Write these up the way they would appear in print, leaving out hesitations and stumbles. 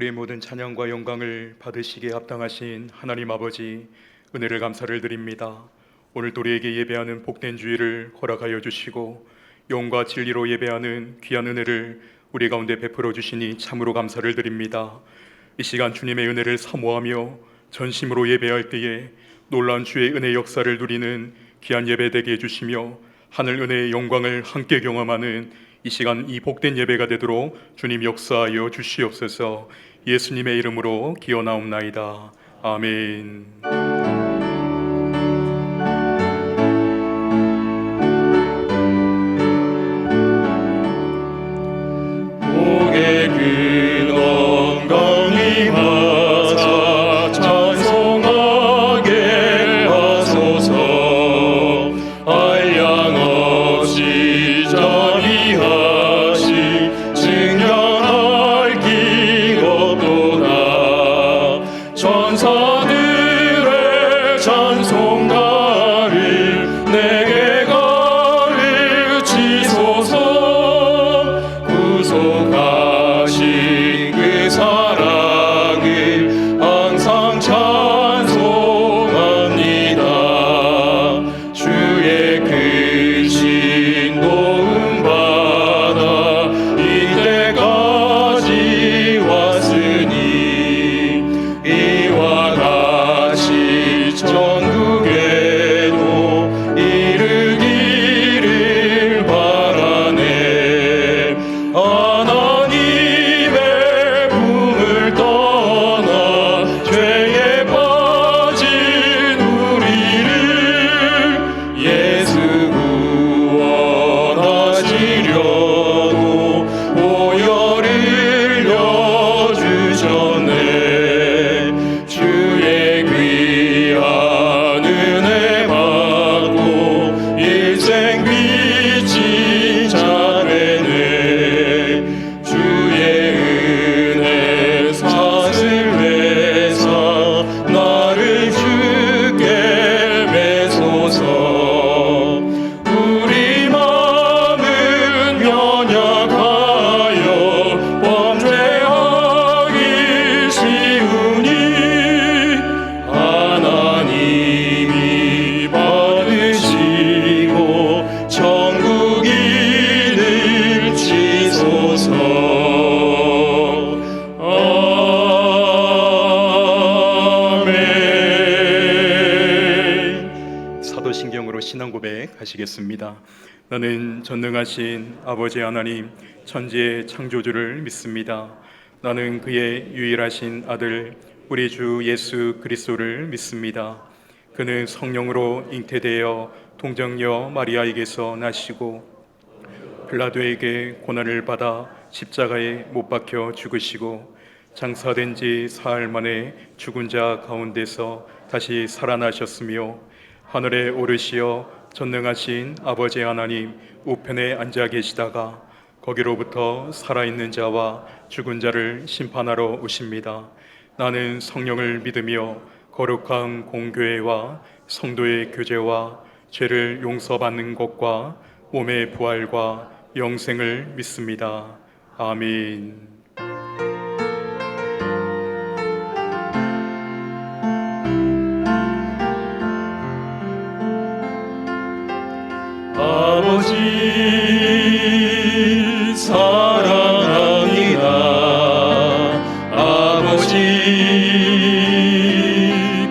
우리의 모든 찬양과 영광을 받으시기에 합당하신 하나님 아버지, 은혜를 감사를 드립니다. 오늘 우리에게 예배하는 복된 주일을 허락하여 주시고 영과 진리로 예배하는 귀한 은혜를 우리 가운데 베풀어 주시니 참으로 감사를 드립니다. 이 시간 주님의 은혜를 사모하며 전심으로 예배할 때에 놀라운 주의 은혜 역사를 누리는 귀한 예배 되게 해주시며 하늘 은혜의 영광을 함께 경험하는 이 시간 이 복된 예배가 되도록 주님 역사하여 주시옵소서. 예수님의 이름으로 기원하옵나이다. 아멘. 복의 근원 강림하사 찬송하게 하소서. 한량 없이 자비하시 증언할 길 없도다. 천사들의 찬송가를 내게 가르치소서. 구속하신 그 사랑을 항상 찬송합니다. 주의 크신 도움 받아 이때까지 왔으니 이와 같이 천국에도 이르기를 바라네. 하나님의 품을 떠나 죄에 빠진 우리를 예수 구원하시려고 보혈을 내어주셨네. 주의 귀한 은혜 받고 일생 빚진 자 되네. 주의 은혜 사슬 내사 나를 주께 매소서. 우리 마음은 연약하여 범죄하기 쉬우니 하나님이 받으시고 천국 이르치소서. 아멘. 사도신경으로 신앙 고백하시겠습니다. 나는 전능하신 아버지 하나님 천지의 창조주를 믿습니다. 나는 그의 유일하신 아들 우리 주 예수 그리스도를 믿습니다. 그는 성령으로 잉태되어 동정녀 마리아에게서 나시고 빌라도에게 고난을 받아 십자가에 못 박혀 죽으시고 장사된 지 사흘 만에 죽은 자 가운데서 다시 살아나셨으며 하늘에 오르시어 전능하신 아버지 하나님 우편에 앉아 계시다가 거기로부터 살아있는 자와 죽은 자를 심판하러 오십니다. 나는 성령을 믿으며 거룩한 공교회와 성도의 교제와 죄를 용서받는 것과 몸의 부활과 영생을 믿습니다. 아멘. 아버지 사랑합니다. 아버지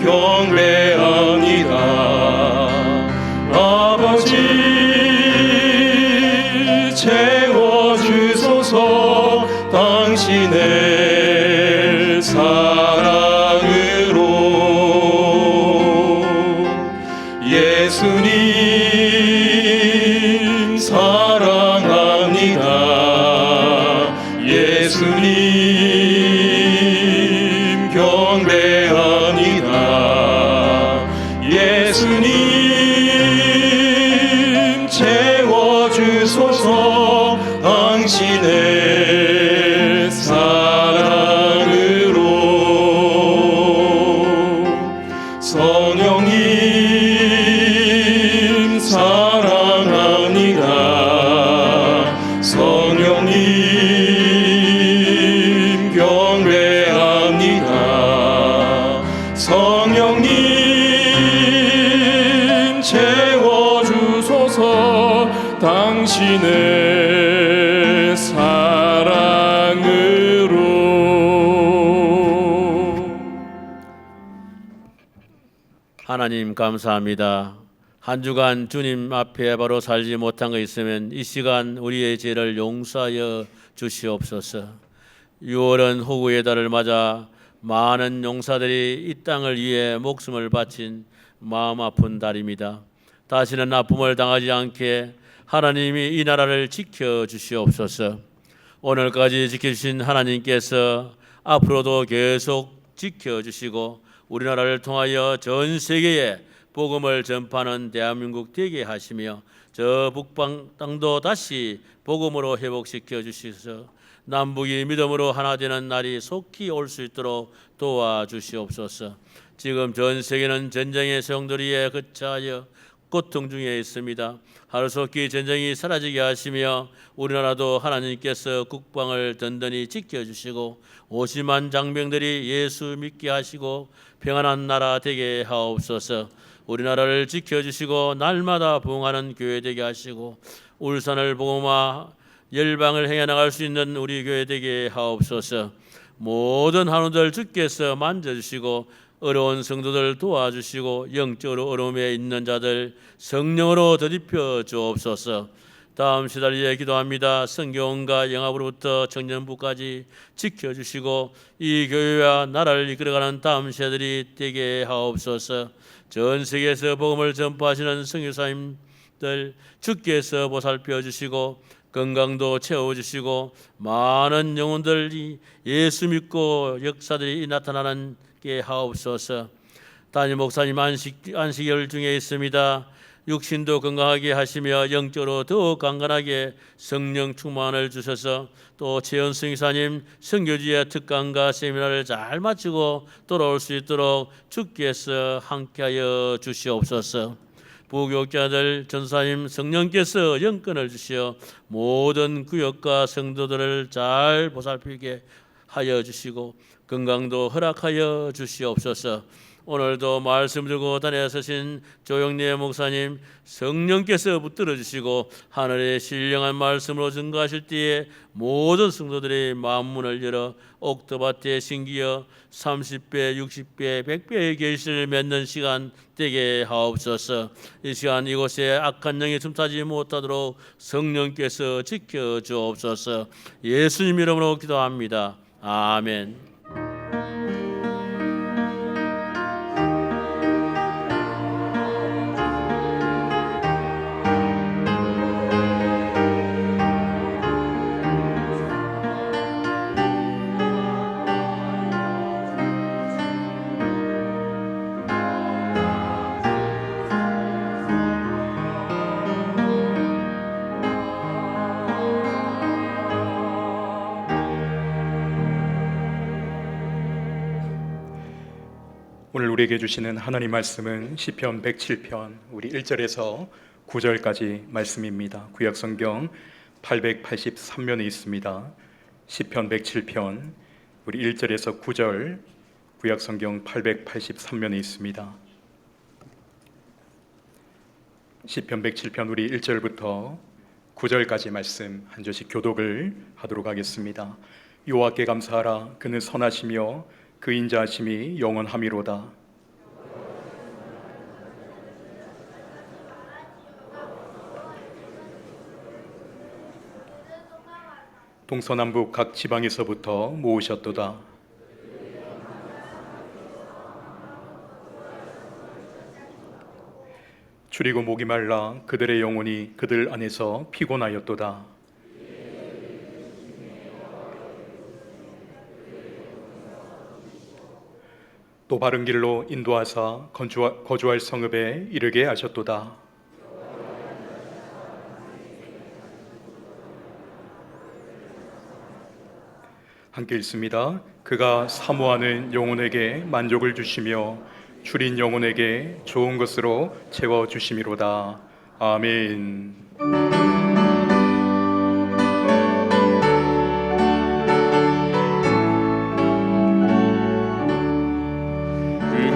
경배합니다. 아버지 채워주소서. 당신의 사랑으로 예수님 사랑합니다. 당신의 사랑으로. 하나님 감사합니다. 한 주간 주님 앞에 바로 살지 못한 거 있으면 이 시간 우리의 죄를 용서하여 주시옵소서. 6월은 호구의 달을 맞아 많은 용사들이 이 땅을 위해 목숨을 바친 마음 아픈 달입니다. 다시는 아픔을 당하지 않게 하나님이 이 나라를 지켜주시옵소서. 오늘까지 지켜주신 하나님께서 앞으로도 계속 지켜주시고 우리나라를 통하여 전 세계에 복음을 전파하는 대한민국 되게 하시며 저 북방 땅도 다시 복음으로 회복시켜 주셔서 남북이 믿음으로 하나 되는 날이 속히 올 수 있도록 도와주시옵소서. 지금 전 세계는 전쟁의 성돌이에 거처하여 고통 중에 있습니다. 하루속히 전쟁이 사라지게 하시며 우리나라도 하나님께서 국방을 든든히 지켜주시고 오심한 장병들이 예수 믿게 하시고 평안한 나라 되게 하옵소서. 우리나라를 지켜주시고 날마다 부흥하는 교회 되게 하시고 울산을 복음화 열방을 행해 나갈 수 있는 우리 교회 되게 하옵소서. 모든 한우들 주께서 만져주시고 어려운 성도들 도와주시고 영적으로 어려움에 있는 자들 성령으로 더딥혀 주옵소서. 다음 시달리에 기도합니다. 성경과 영합으로부터 청년부까지 지켜주시고 이 교회와 나라를 이끌어가는 다음 세대들이 되게 하옵소서. 전 세계에서 복음을 전파하시는 선교사님들 주께서 보살펴 주시고 건강도 채워주시고 많은 영혼들이 예수 믿고 역사들이 나타나는 게 하옵소서. 담임 목사님 안식일 중에 있습니다. 육신도 건강하게 하시며 영적으로 더욱 강건하게 성령 충만을 주셔서 또 최연 선교사님 선교지의 특강과 세미나를 잘 마치고 돌아올 수 있도록 주께서 함께하여 주시옵소서. 부교육자들 전사님 성령께서 영권을 주시어 모든 구역과 성도들을 잘 보살피게 하여 주시고 건강도 허락하여 주시옵소서. 오늘도 말씀 들고 다녀서신 조영래 목사님 성령께서 붙들어 주시고 하늘의 신령한 말씀으로 증거하실 때에 모든 성도들의 마음문을 열어 옥토밭에 심기어 30배, 60배, 100배의 결실을 맺는 시간 되게 하옵소서. 이 시간 이곳에 악한 영이 틈타지 못하도록 성령께서 지켜주옵소서. 예수님 이름으로 기도합니다. 아멘. 오늘 우리에게 주시는 하나님 말씀은 시편 107편 우리 1절에서 9절까지 말씀입니다. 구약성경 883면에 있습니다. 시편 107편 우리 1절에서 9절 구약성경 883면에 있습니다. 시편 107편 우리 1절부터 9절까지 말씀 한 절씩 교독을 하도록 하겠습니다. 여호와께 감사하라. 그는 선하시며 그 인자하심이 영원함이로다. 동서남북 각 지방에서부터 모으셨도다. 줄이고 목이 말라 그들의 영혼이 그들 안에서 피곤하였도다. 또 바른 길로 인도하사 거주할 성읍에 이르게 하셨도다. 함께 읽습니다. 그가 사모하는 영혼에게 만족을 주시며 줄인 영혼에게 좋은 것으로 채워주심이로다. 아멘.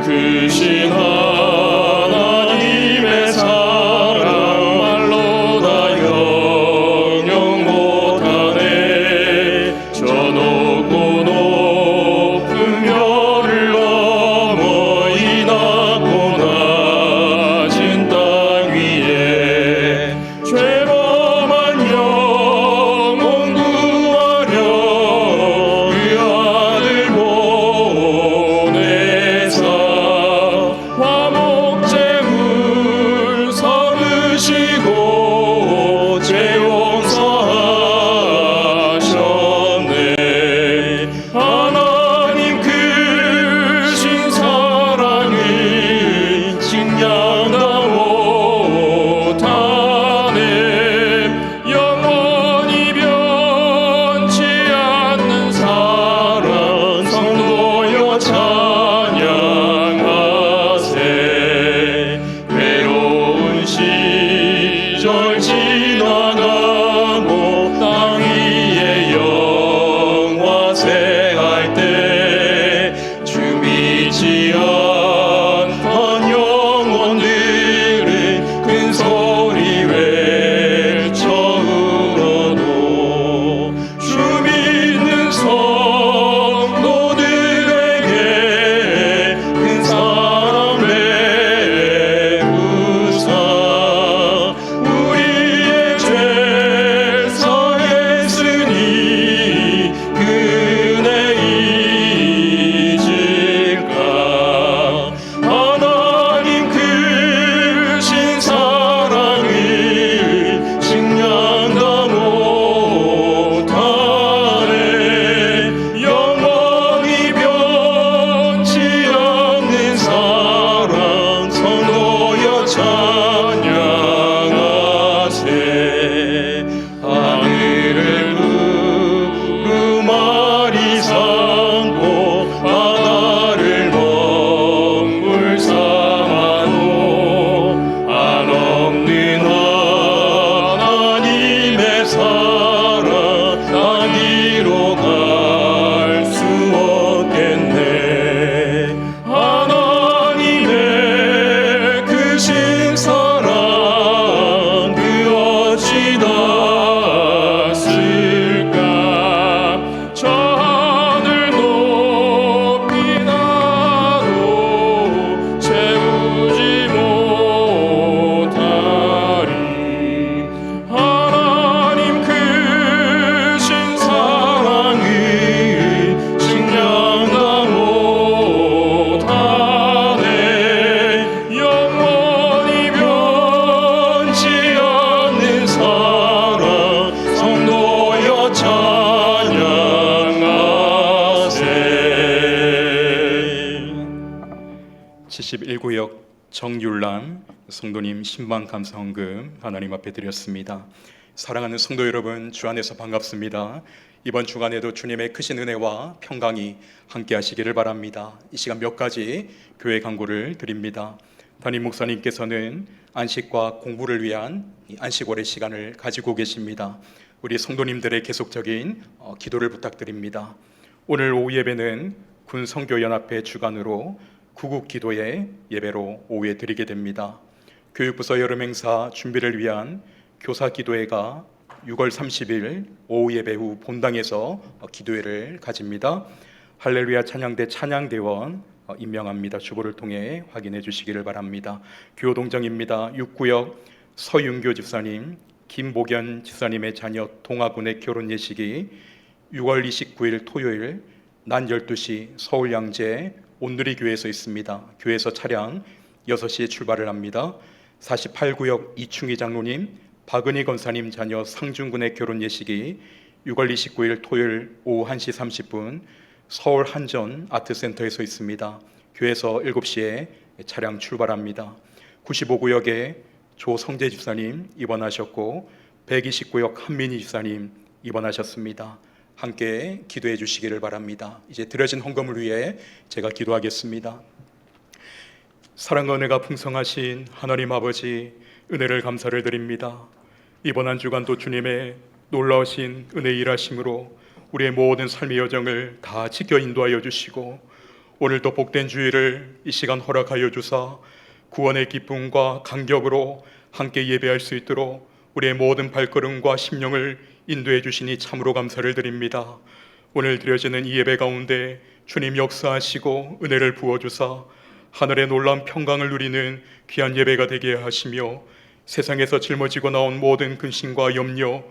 크신 하나님의 사랑 말로 다여 정율란 성도님 신방 감사헌금 하나님 앞에 드렸습니다. 사랑하는 성도 여러분, 주 안에서 반갑습니다. 이번 주간에도 주님의 크신 은혜와 평강이 함께 하시기를 바랍니다. 이 시간 몇 가지 교회 간구를 드립니다. 담임 목사님께서는 안식과 공부를 위한 안식월의 시간을 가지고 계십니다. 우리 성도님들의 계속적인 기도를 부탁드립니다. 오늘 오후 예배는 군성교연합회 주관으로 구국 기도의 예배로 오후에 드리게 됩니다. 교육부서 여름행사 준비를 위한 교사 기도회가 6월 30일 오후 예배 후 본당에서 기도회를 가집니다. 할렐루야 찬양대 찬양대원 임명합니다. 주보를 통해 확인해 주시기를 바랍니다. 교동정입니다. 6구역 서윤교 집사님, 김복연 집사님의 자녀 동아군의 결혼 예식이 6월 29일 토요일 낮 12시 서울 양재 온누리 교회에서 있습니다. 교회에서 차량 6시에 출발을 합니다. 48구역 이충희 장로님, 박은희 권사님 자녀 상준군의 결혼 예식이 6월 29일 토요일 오후 1시 30분 서울 한전 아트센터에서 있습니다. 교회에서 7시에 차량 출발합니다. 95구역에 조성재 집사님 입원하셨고 129역 한민희 집사님 입원하셨습니다. 함께 기도해 주시기를 바랍니다. 이제 드려진 헌금을 위해 제가 기도하겠습니다. 사랑과 은혜가 풍성하신 하나님 아버지, 은혜를 감사를 드립니다. 이번 한 주간도 주님의 놀라우신 은혜 일하심으로 우리의 모든 삶의 여정을 다 지켜 인도하여 주시고, 오늘도 복된 주일을 이 시간 허락하여 주사 구원의 기쁨과 감격으로 함께 예배할 수 있도록 우리의 모든 발걸음과 심령을 인도해 주시니 참으로 감사를 드립니다. 오늘 드려지는 이 예배 가운데 주님 역사하시고 은혜를 부어주사 하늘의 놀라운 평강을 누리는 귀한 예배가 되게 하시며, 세상에서 짊어지고 나온 모든 근심과 염려,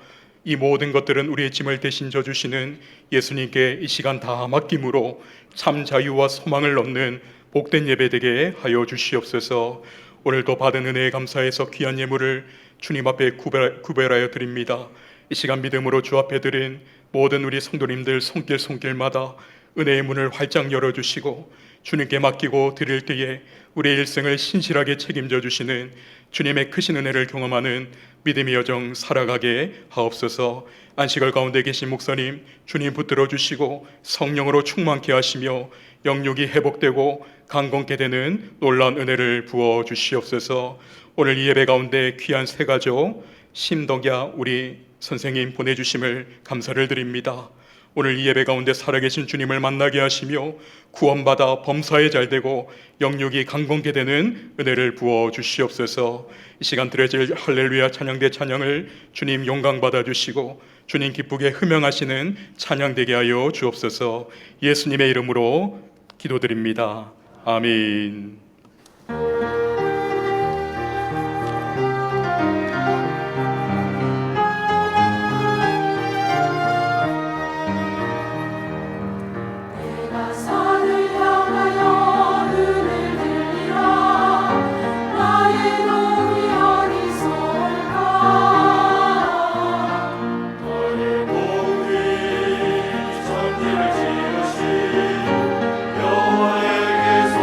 이 모든 것들은 우리의 짐을 대신 져주시는 예수님께 이 시간 다 맡김으로 참 자유와 소망을 얻는 복된 예배 되게 하여 주시옵소서. 오늘도 받은 은혜에 감사해서 귀한 예물을 주님 앞에 구별하여 드립니다. 이 시간 믿음으로 주 앞에 드린 모든 우리 성도님들 손길마다 은혜의 문을 활짝 열어주시고 주님께 맡기고 드릴 때에 우리의 일생을 신실하게 책임져 주시는 주님의 크신 은혜를 경험하는 믿음의 여정 살아가게 하옵소서. 안식월 가운데 계신 목사님 주님 붙들어 주시고 성령으로 충만케 하시며 영육이 회복되고 강건케 되는 놀라운 은혜를 부어 주시옵소서. 오늘 이 예배 가운데 귀한 세 가족 심덕야 우리 선생님 보내주심을 감사를 드립니다. 오늘 이 예배 가운데 살아계신 주님을 만나게 하시며 구원받아 범사에 잘되고 영육이 강건케 되는 은혜를 부어 주시옵소서. 이 시간 드려질 할렐루야 찬양대 찬양을 주님 영광 받아 주시고 주님 기쁘게 흠명하시는 찬양 되게 하여 주옵소서. 예수님의 이름으로 기도드립니다. 아멘. 여호와에게서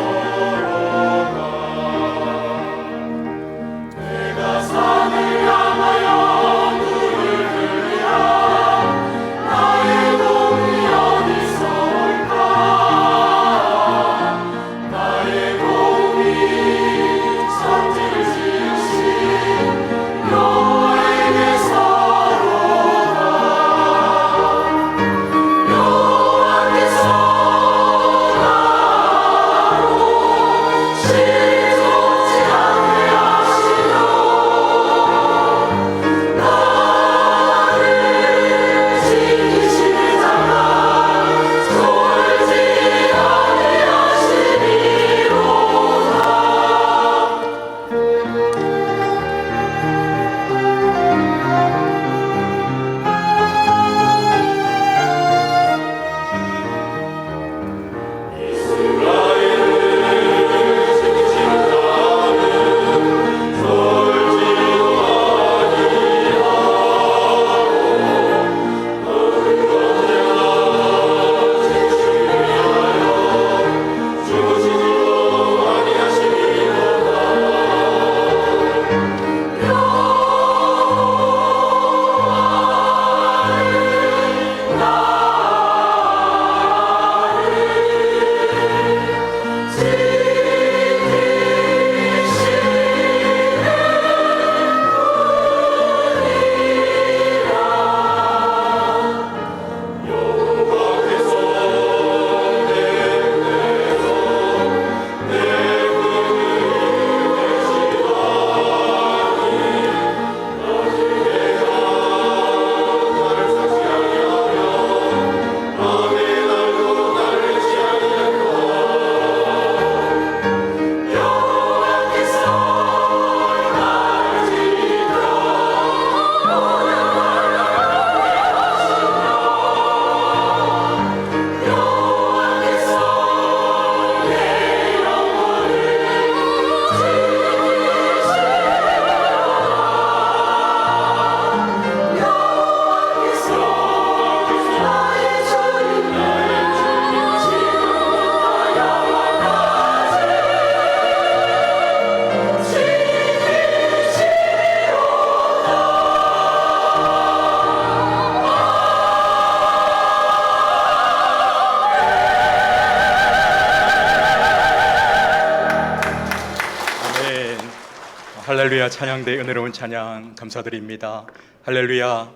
할렐루야. 찬양대 은혜로운 찬양 감사드립니다. 할렐루야.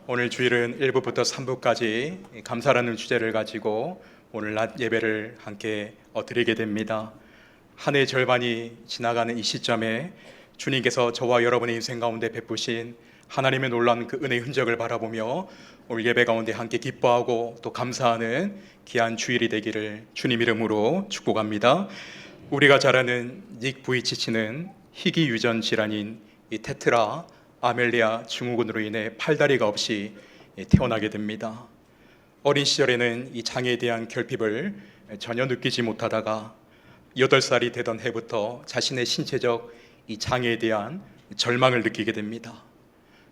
오늘 주일은 1부부터 3부까지 감사라는 주제를 가지고 오늘 낮 예배를 함께 드리게 됩니다. 한 해 절반이 지나가는 이 시점에 주님께서 저와 여러분의 인생 가운데 베푸신 하나님의 놀라운 그 은혜의 흔적을 바라보며 오늘 예배 가운데 함께 기뻐하고 또 감사하는 귀한 주일이 되기를 주님 이름으로 축복합니다. 우리가 잘 아는 닉 부이치치는 희귀 유전 질환인 이 테트라 아멜리아 증후군으로 인해 팔다리가 없이 태어나게 됩니다. 어린 시절에는 이 장애에 대한 결핍을 전혀 느끼지 못하다가 8살이 되던 해부터 자신의 신체적 이 장애에 대한 절망을 느끼게 됩니다.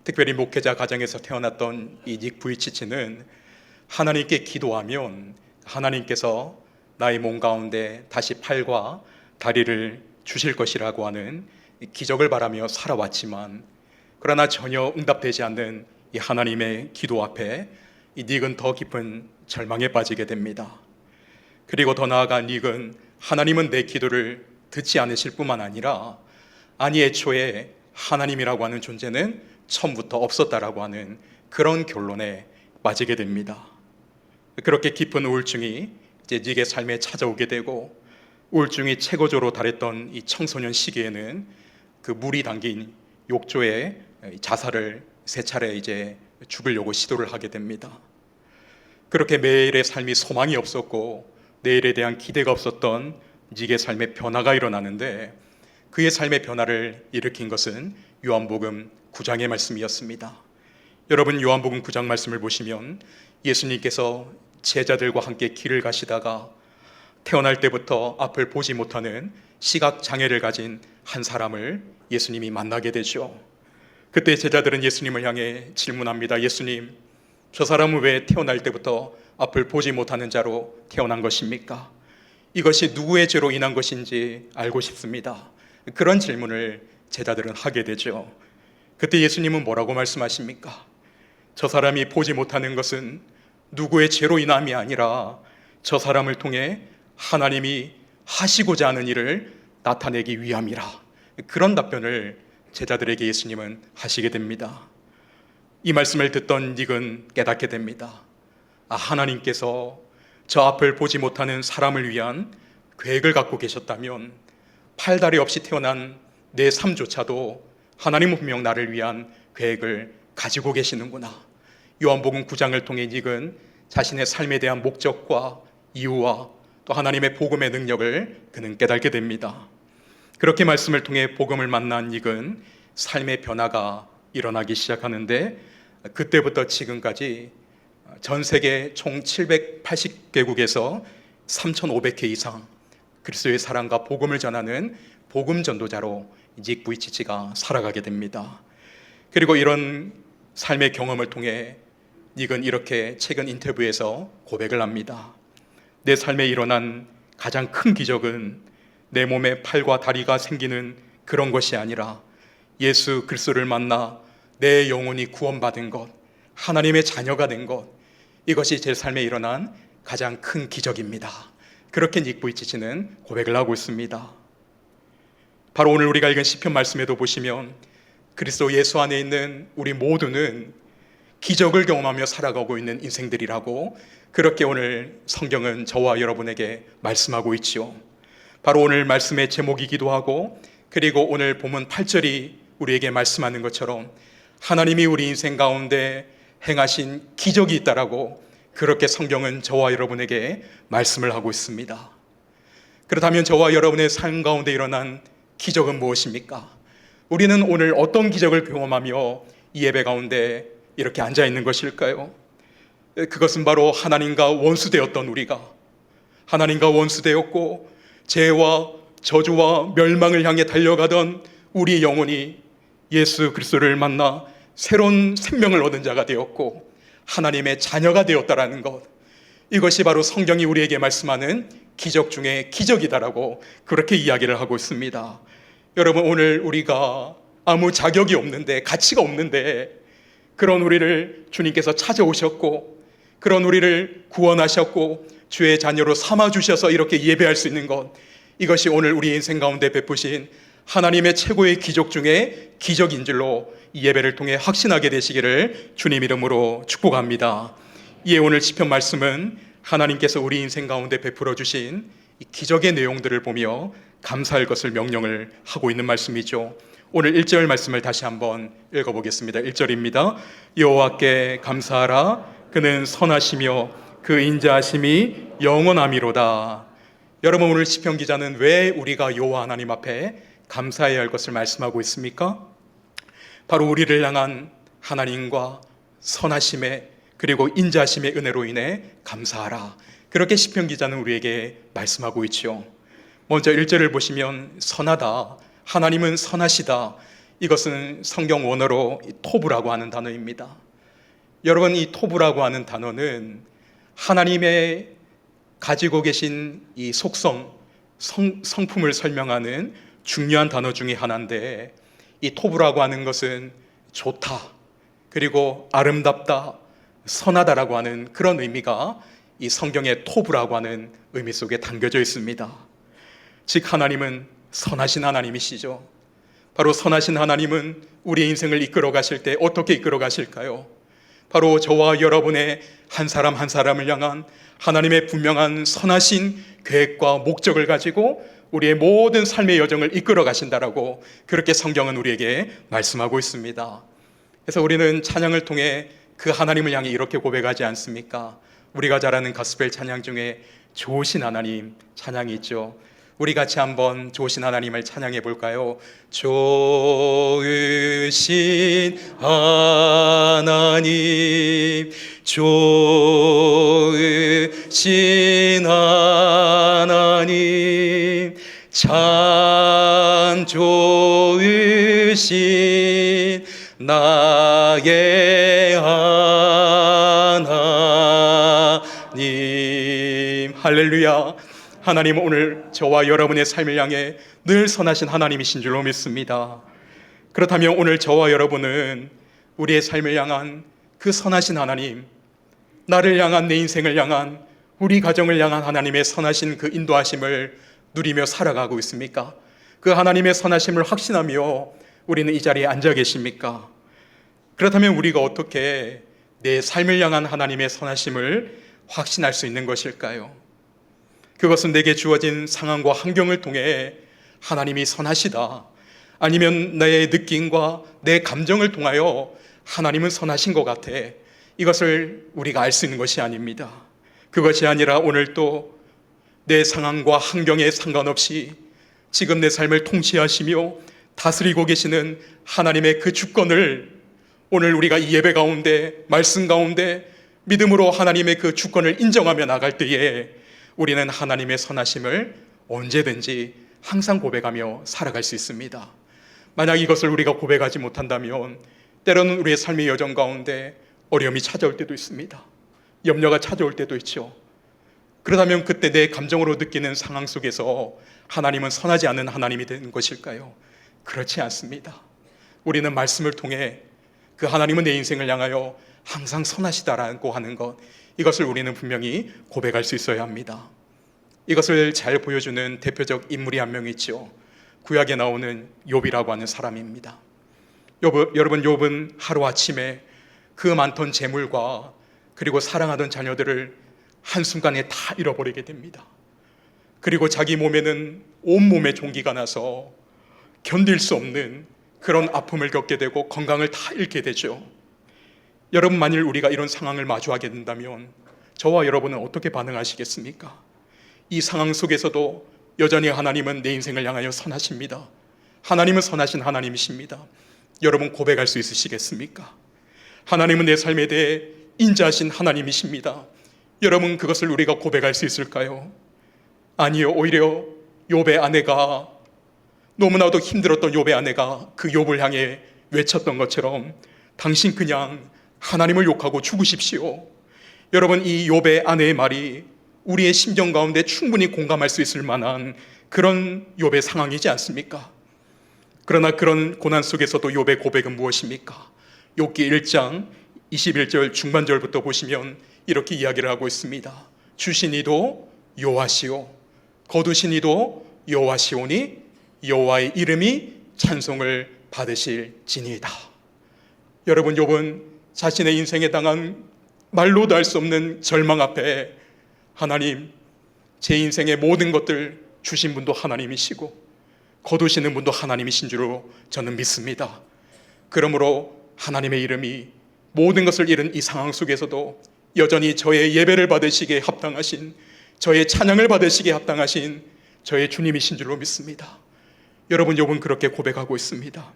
특별히 목회자 가정에서 태어났던 이 닉 부이치치는 하나님께 기도하면 하나님께서 나의 몸 가운데 다시 팔과 다리를 주실 것이라고 하는 기적을 바라며 살아왔지만, 그러나 전혀 응답되지 않는 이 하나님의 기도 앞에 이 닉은 더 깊은 절망에 빠지게 됩니다. 그리고 더 나아가 닉은 하나님은 내 기도를 듣지 않으실 뿐만 아니라 아니 애초에 하나님이라고 하는 존재는 처음부터 없었다라고 하는 그런 결론에 빠지게 됩니다. 그렇게 깊은 우울증이 이제 닉의 삶에 찾아오게 되고, 우울증이 최고조로 달했던 이 청소년 시기에는 그 물이 담긴 욕조에 자살을 3차례 이제 죽으려고 시도를 하게 됩니다. 그렇게 매일의 삶이 소망이 없었고 내일에 대한 기대가 없었던 닉의 삶에 변화가 일어나는데, 그의 삶의 변화를 일으킨 것은 요한복음 9장의 말씀이었습니다. 여러분, 요한복음 9장 말씀을 보시면 예수님께서 제자들과 함께 길을 가시다가 태어날 때부터 앞을 보지 못하는 시각장애를 가진 한 사람을 예수님이 만나게 되죠. 그때 제자들은 예수님을 향해 질문합니다. 예수님, 저 사람은 왜 태어날 때부터 앞을 보지 못하는 자로 태어난 것입니까? 이것이 누구의 죄로 인한 것인지 알고 싶습니다. 그런 질문을 제자들은 하게 되죠. 그때 예수님은 뭐라고 말씀하십니까? 저 사람이 보지 못하는 것은 누구의 죄로 인함이 아니라 저 사람을 통해 하나님이 하시고자 하는 일을 나타내기 위함이라. 그런 답변을 제자들에게 예수님은 하시게 됩니다. 이 말씀을 듣던 닉은 깨닫게 됩니다. 하나님께서 저 앞을 보지 못하는 사람을 위한 계획을 갖고 계셨다면 팔다리 없이 태어난 내 삶조차도 하나님은 분명 나를 위한 계획을 가지고 계시는구나. 요한복음 9장을 통해 닉은 자신의 삶에 대한 목적과 이유와 또 하나님의 복음의 능력을 그는 깨닫게 됩니다. 그렇게 말씀을 통해 복음을 만난 닉은 삶의 변화가 일어나기 시작하는데, 그때부터 지금까지 전 세계 총 780개국에서 3,500회 이상 그리스도의 사랑과 복음을 전하는 복음 전도자로 닉 부이치치가 살아가게 됩니다. 그리고 이런 삶의 경험을 통해 닉은 이렇게 최근 인터뷰에서 고백을 합니다. 내 삶에 일어난 가장 큰 기적은 내 몸에 팔과 다리가 생기는 그런 것이 아니라 예수 그리스도를 만나 내 영혼이 구원받은 것, 하나님의 자녀가 된 것, 이것이 제 삶에 일어난 가장 큰 기적입니다. 그렇게 닉 부이치치는 고백을 하고 있습니다. 바로 오늘 우리가 읽은 시편 말씀에도 보시면 그리스도 예수 안에 있는 우리 모두는 기적을 경험하며 살아가고 있는 인생들이라고, 그렇게 오늘 성경은 저와 여러분에게 말씀하고 있지요. 바로 오늘 말씀의 제목이기도 하고, 그리고 오늘 본문 8절이 우리에게 말씀하는 것처럼 하나님이 우리 인생 가운데 행하신 기적이 있다라고, 그렇게 성경은 저와 여러분에게 말씀을 하고 있습니다. 그렇다면 저와 여러분의 삶 가운데 일어난 기적은 무엇입니까? 우리는 오늘 어떤 기적을 경험하며 이 예배 가운데 이렇게 앉아 있는 것일까요? 그것은 바로 하나님과 원수되었던 우리가, 하나님과 원수되었고 죄와 저주와 멸망을 향해 달려가던 우리 영혼이 예수 그리스도를 만나 새로운 생명을 얻은 자가 되었고 하나님의 자녀가 되었다라는 것, 이것이 바로 성경이 우리에게 말씀하는 기적 중에 기적이다라고 그렇게 이야기를 하고 있습니다. 여러분, 오늘 우리가 아무 자격이 없는데, 가치가 없는데, 그런 우리를 주님께서 찾아오셨고 그런 우리를 구원하셨고 주의 자녀로 삼아주셔서 이렇게 예배할 수 있는 것, 이것이 오늘 우리 인생 가운데 베푸신 하나님의 최고의 기적 중에 기적인 줄로 이 예배를 통해 확신하게 되시기를 주님 이름으로 축복합니다. 이에 오늘 시편 말씀은 하나님께서 우리 인생 가운데 베풀어 주신 이 기적의 내용들을 보며 감사할 것을 명령을 하고 있는 말씀이죠. 오늘 1절 말씀을 다시 한번 읽어보겠습니다. 1절입니다. 여호와께 감사하라. 그는 선하시며 그 인자하심이 영원함이로다. 여러분, 오늘 시편 기자는 왜 우리가 여호와 하나님 앞에 감사해야 할 것을 말씀하고 있습니까? 바로 우리를 향한 하나님과 선하심의 그리고 인자하심의 은혜로 인해 감사하라. 그렇게 시편 기자는 우리에게 말씀하고 있죠. 먼저 1절을 보시면 선하다, 하나님은 선하시다, 이것은 성경 원어로 토브라고 하는 단어입니다. 여러분, 이 토브라고 하는 단어는 하나님의 가지고 계신 이 속성, 성품을 설명하는 중요한 단어 중에 하나인데, 이 토브라고 하는 것은 좋다, 그리고 아름답다, 선하다라고 하는 그런 의미가 이 성경의 토브라고 하는 의미 속에 담겨져 있습니다. 즉 하나님은 선하신 하나님이시죠. 바로 선하신 하나님은 우리의 인생을 이끌어 가실 때 어떻게 이끌어 가실까요? 바로 저와 여러분의 한 사람 한 사람을 향한 하나님의 분명한 선하신 계획과 목적을 가지고 우리의 모든 삶의 여정을 이끌어 가신다라고 그렇게 성경은 우리에게 말씀하고 있습니다. 그래서 우리는 찬양을 통해 그 하나님을 향해 이렇게 고백하지 않습니까? 우리가 잘 아는 가스펠 찬양 중에 좋으신 하나님 찬양이 있죠. 우리 같이 한번 좋으신 하나님을 찬양해 볼까요? 좋으신 하나님, 좋으신 하나님, 참 좋으신 나의 하나님. 할렐루야. 하나님은 오늘 저와 여러분의 삶을 향해 늘 선하신 하나님이신 줄로 믿습니다. 그렇다면 오늘 저와 여러분은 우리의 삶을 향한 그 선하신 하나님, 나를 향한, 내 인생을 향한, 우리 가정을 향한 하나님의 선하신 그 인도하심을 누리며 살아가고 있습니까? 그 하나님의 선하심을 확신하며 우리는 이 자리에 앉아 계십니까? 그렇다면 우리가 어떻게 내 삶을 향한 하나님의 선하심을 확신할 수 있는 것일까요? 그것은 내게 주어진 상황과 환경을 통해 하나님이 선하시다, 아니면 내 느낌과 내 감정을 통하여 하나님은 선하신 것 같아, 이것을 우리가 알 수 있는 것이 아닙니다. 그것이 아니라 오늘 또 내 상황과 환경에 상관없이 지금 내 삶을 통치하시며 다스리고 계시는 하나님의 그 주권을 오늘 우리가 이 예배 가운데, 말씀 가운데 믿음으로 하나님의 그 주권을 인정하며 나갈 때에 우리는 하나님의 선하심을 언제든지 항상 고백하며 살아갈 수 있습니다. 만약 이것을 우리가 고백하지 못한다면 때로는 우리의 삶의 여정 가운데 어려움이 찾아올 때도 있습니다. 염려가 찾아올 때도 있죠. 그렇다면 그때 내 감정으로 느끼는 상황 속에서 하나님은 선하지 않은 하나님이 되는 것일까요? 그렇지 않습니다. 우리는 말씀을 통해 그 하나님은 내 인생을 향하여 항상 선하시다라고 하는 것, 이것을 우리는 분명히 고백할 수 있어야 합니다. 이것을 잘 보여주는 대표적 인물이 한 명 있죠. 구약에 나오는 욥이라고 하는 사람입니다. 여러분, 욥은 하루아침에 그 많던 재물과 그리고 사랑하던 자녀들을 한순간에 다 잃어버리게 됩니다. 그리고 자기 몸에는 온몸에 종기가 나서 견딜 수 없는 그런 아픔을 겪게 되고 건강을 다 잃게 되죠. 여러분, 만일 우리가 이런 상황을 마주하게 된다면 저와 여러분은 어떻게 반응하시겠습니까? 이 상황 속에서도 여전히 하나님은 내 인생을 향하여 선하십니다. 하나님은 선하신 하나님이십니다. 여러분, 고백할 수 있으시겠습니까? 하나님은 내 삶에 대해 인자하신 하나님이십니다. 여러분, 그것을 우리가 고백할 수 있을까요? 아니요, 오히려 욥의 아내가, 너무나도 힘들었던 욥의 아내가 그 욥을 향해 외쳤던 것처럼 당신 그냥 하나님을 욕하고 죽으십시오. 여러분, 이 욥의 아내의 말이 우리의 심정 가운데 충분히 공감할 수 있을 만한 그런 욥의 상황이지 않습니까? 그러나 그런 고난 속에서도 욥의 고백은 무엇입니까? 욥기 1장 21절 중반절부터 보시면 이렇게 이야기를 하고 있습니다. 주신 이도 여호와시오, 거두신 이도 여호와시오니 여호와의 이름이 찬송을 받으실지니이다. 여러분, 욥은 자신의 인생에 당한 말로도 할 수 없는 절망 앞에 하나님, 제 인생의 모든 것들 주신 분도 하나님이시고 거두시는 분도 하나님이신 줄로 저는 믿습니다. 그러므로 하나님의 이름이 모든 것을 잃은 이 상황 속에서도 여전히 저의 예배를 받으시기에 합당하신, 저의 찬양을 받으시기에 합당하신 저의 주님이신 줄로 믿습니다. 여러분, 욥은 그렇게 고백하고 있습니다.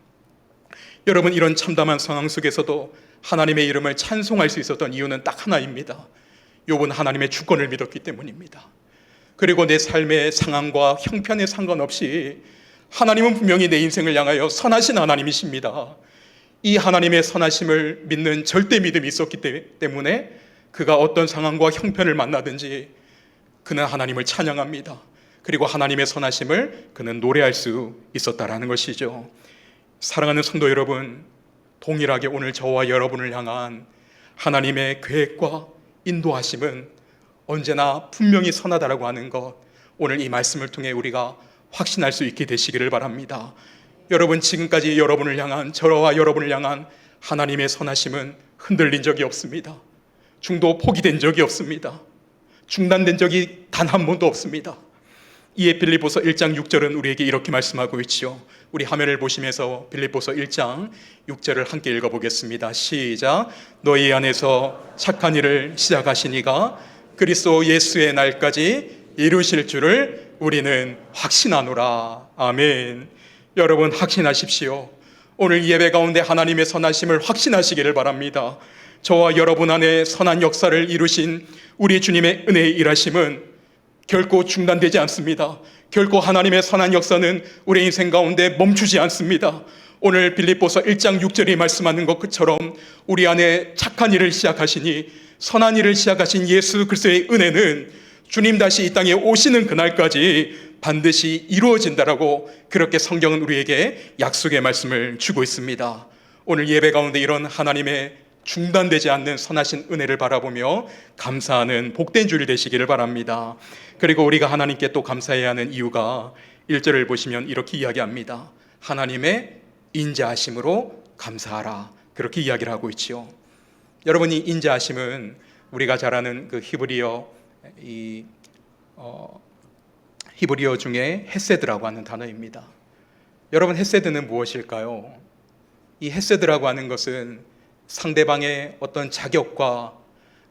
여러분, 이런 참담한 상황 속에서도 하나님의 이름을 찬송할 수 있었던 이유는 딱 하나입니다. 욥은 하나님의 주권을 믿었기 때문입니다. 그리고 내 삶의 상황과 형편에 상관없이 하나님은 분명히 내 인생을 향하여 선하신 하나님이십니다. 이 하나님의 선하심을 믿는 절대 믿음이 있었기 때문에 그가 어떤 상황과 형편을 만나든지 그는 하나님을 찬양합니다. 그리고 하나님의 선하심을 그는 노래할 수 있었다라는 것이죠. 사랑하는 성도 여러분, 동일하게 오늘 저와 여러분을 향한 하나님의 계획과 인도하심은 언제나 분명히 선하다라고 하는 것, 오늘 이 말씀을 통해 우리가 확신할 수 있게 되시기를 바랍니다. 여러분, 지금까지 여러분을 향한, 저와 여러분을 향한 하나님의 선하심은 흔들린 적이 없습니다. 중도 포기된 적이 없습니다. 중단된 적이 단 한 번도 없습니다. 이에 빌립보서 1장 6절은 우리에게 이렇게 말씀하고 있죠. 우리 화면을 보시면서 빌립보서 1장 6절을 함께 읽어보겠습니다. 시작. 너희 안에서 착한 일을 시작하신 이가 그리스도 예수의 날까지 이루실 줄을 우리는 확신하노라. 아멘. 여러분, 확신하십시오. 오늘 예배 가운데 하나님의 선하심을 확신하시기를 바랍니다. 저와 여러분 안에 선한 역사를 이루신 우리 주님의 은혜의 일하심은 결코 중단되지 않습니다. 결코 하나님의 선한 역사는 우리 인생 가운데 멈추지 않습니다. 오늘 빌립보서 1장 6절이 말씀하는 것처럼 우리 안에 착한 일을 시작하시니, 선한 일을 시작하신 예수 그리스도의 은혜는 주님 다시 이 땅에 오시는 그날까지 반드시 이루어진다라고 그렇게 성경은 우리에게 약속의 말씀을 주고 있습니다. 오늘 예배 가운데 이런 하나님의 중단되지 않는 선하신 은혜를 바라보며 감사하는 복된 주일 되시기를 바랍니다. 그리고 우리가 하나님께 또 감사해야 하는 이유가 1절을 보시면 이렇게 이야기합니다. 하나님의 인자하심으로 감사하라. 그렇게 이야기를 하고 있지요. 여러분이 인자하심은 우리가 잘 아는 그 히브리어 중에 헤세드라고 하는 단어입니다. 여러분, 헤세드는 무엇일까요? 이 헤세드라고 하는 것은 상대방의 어떤 자격과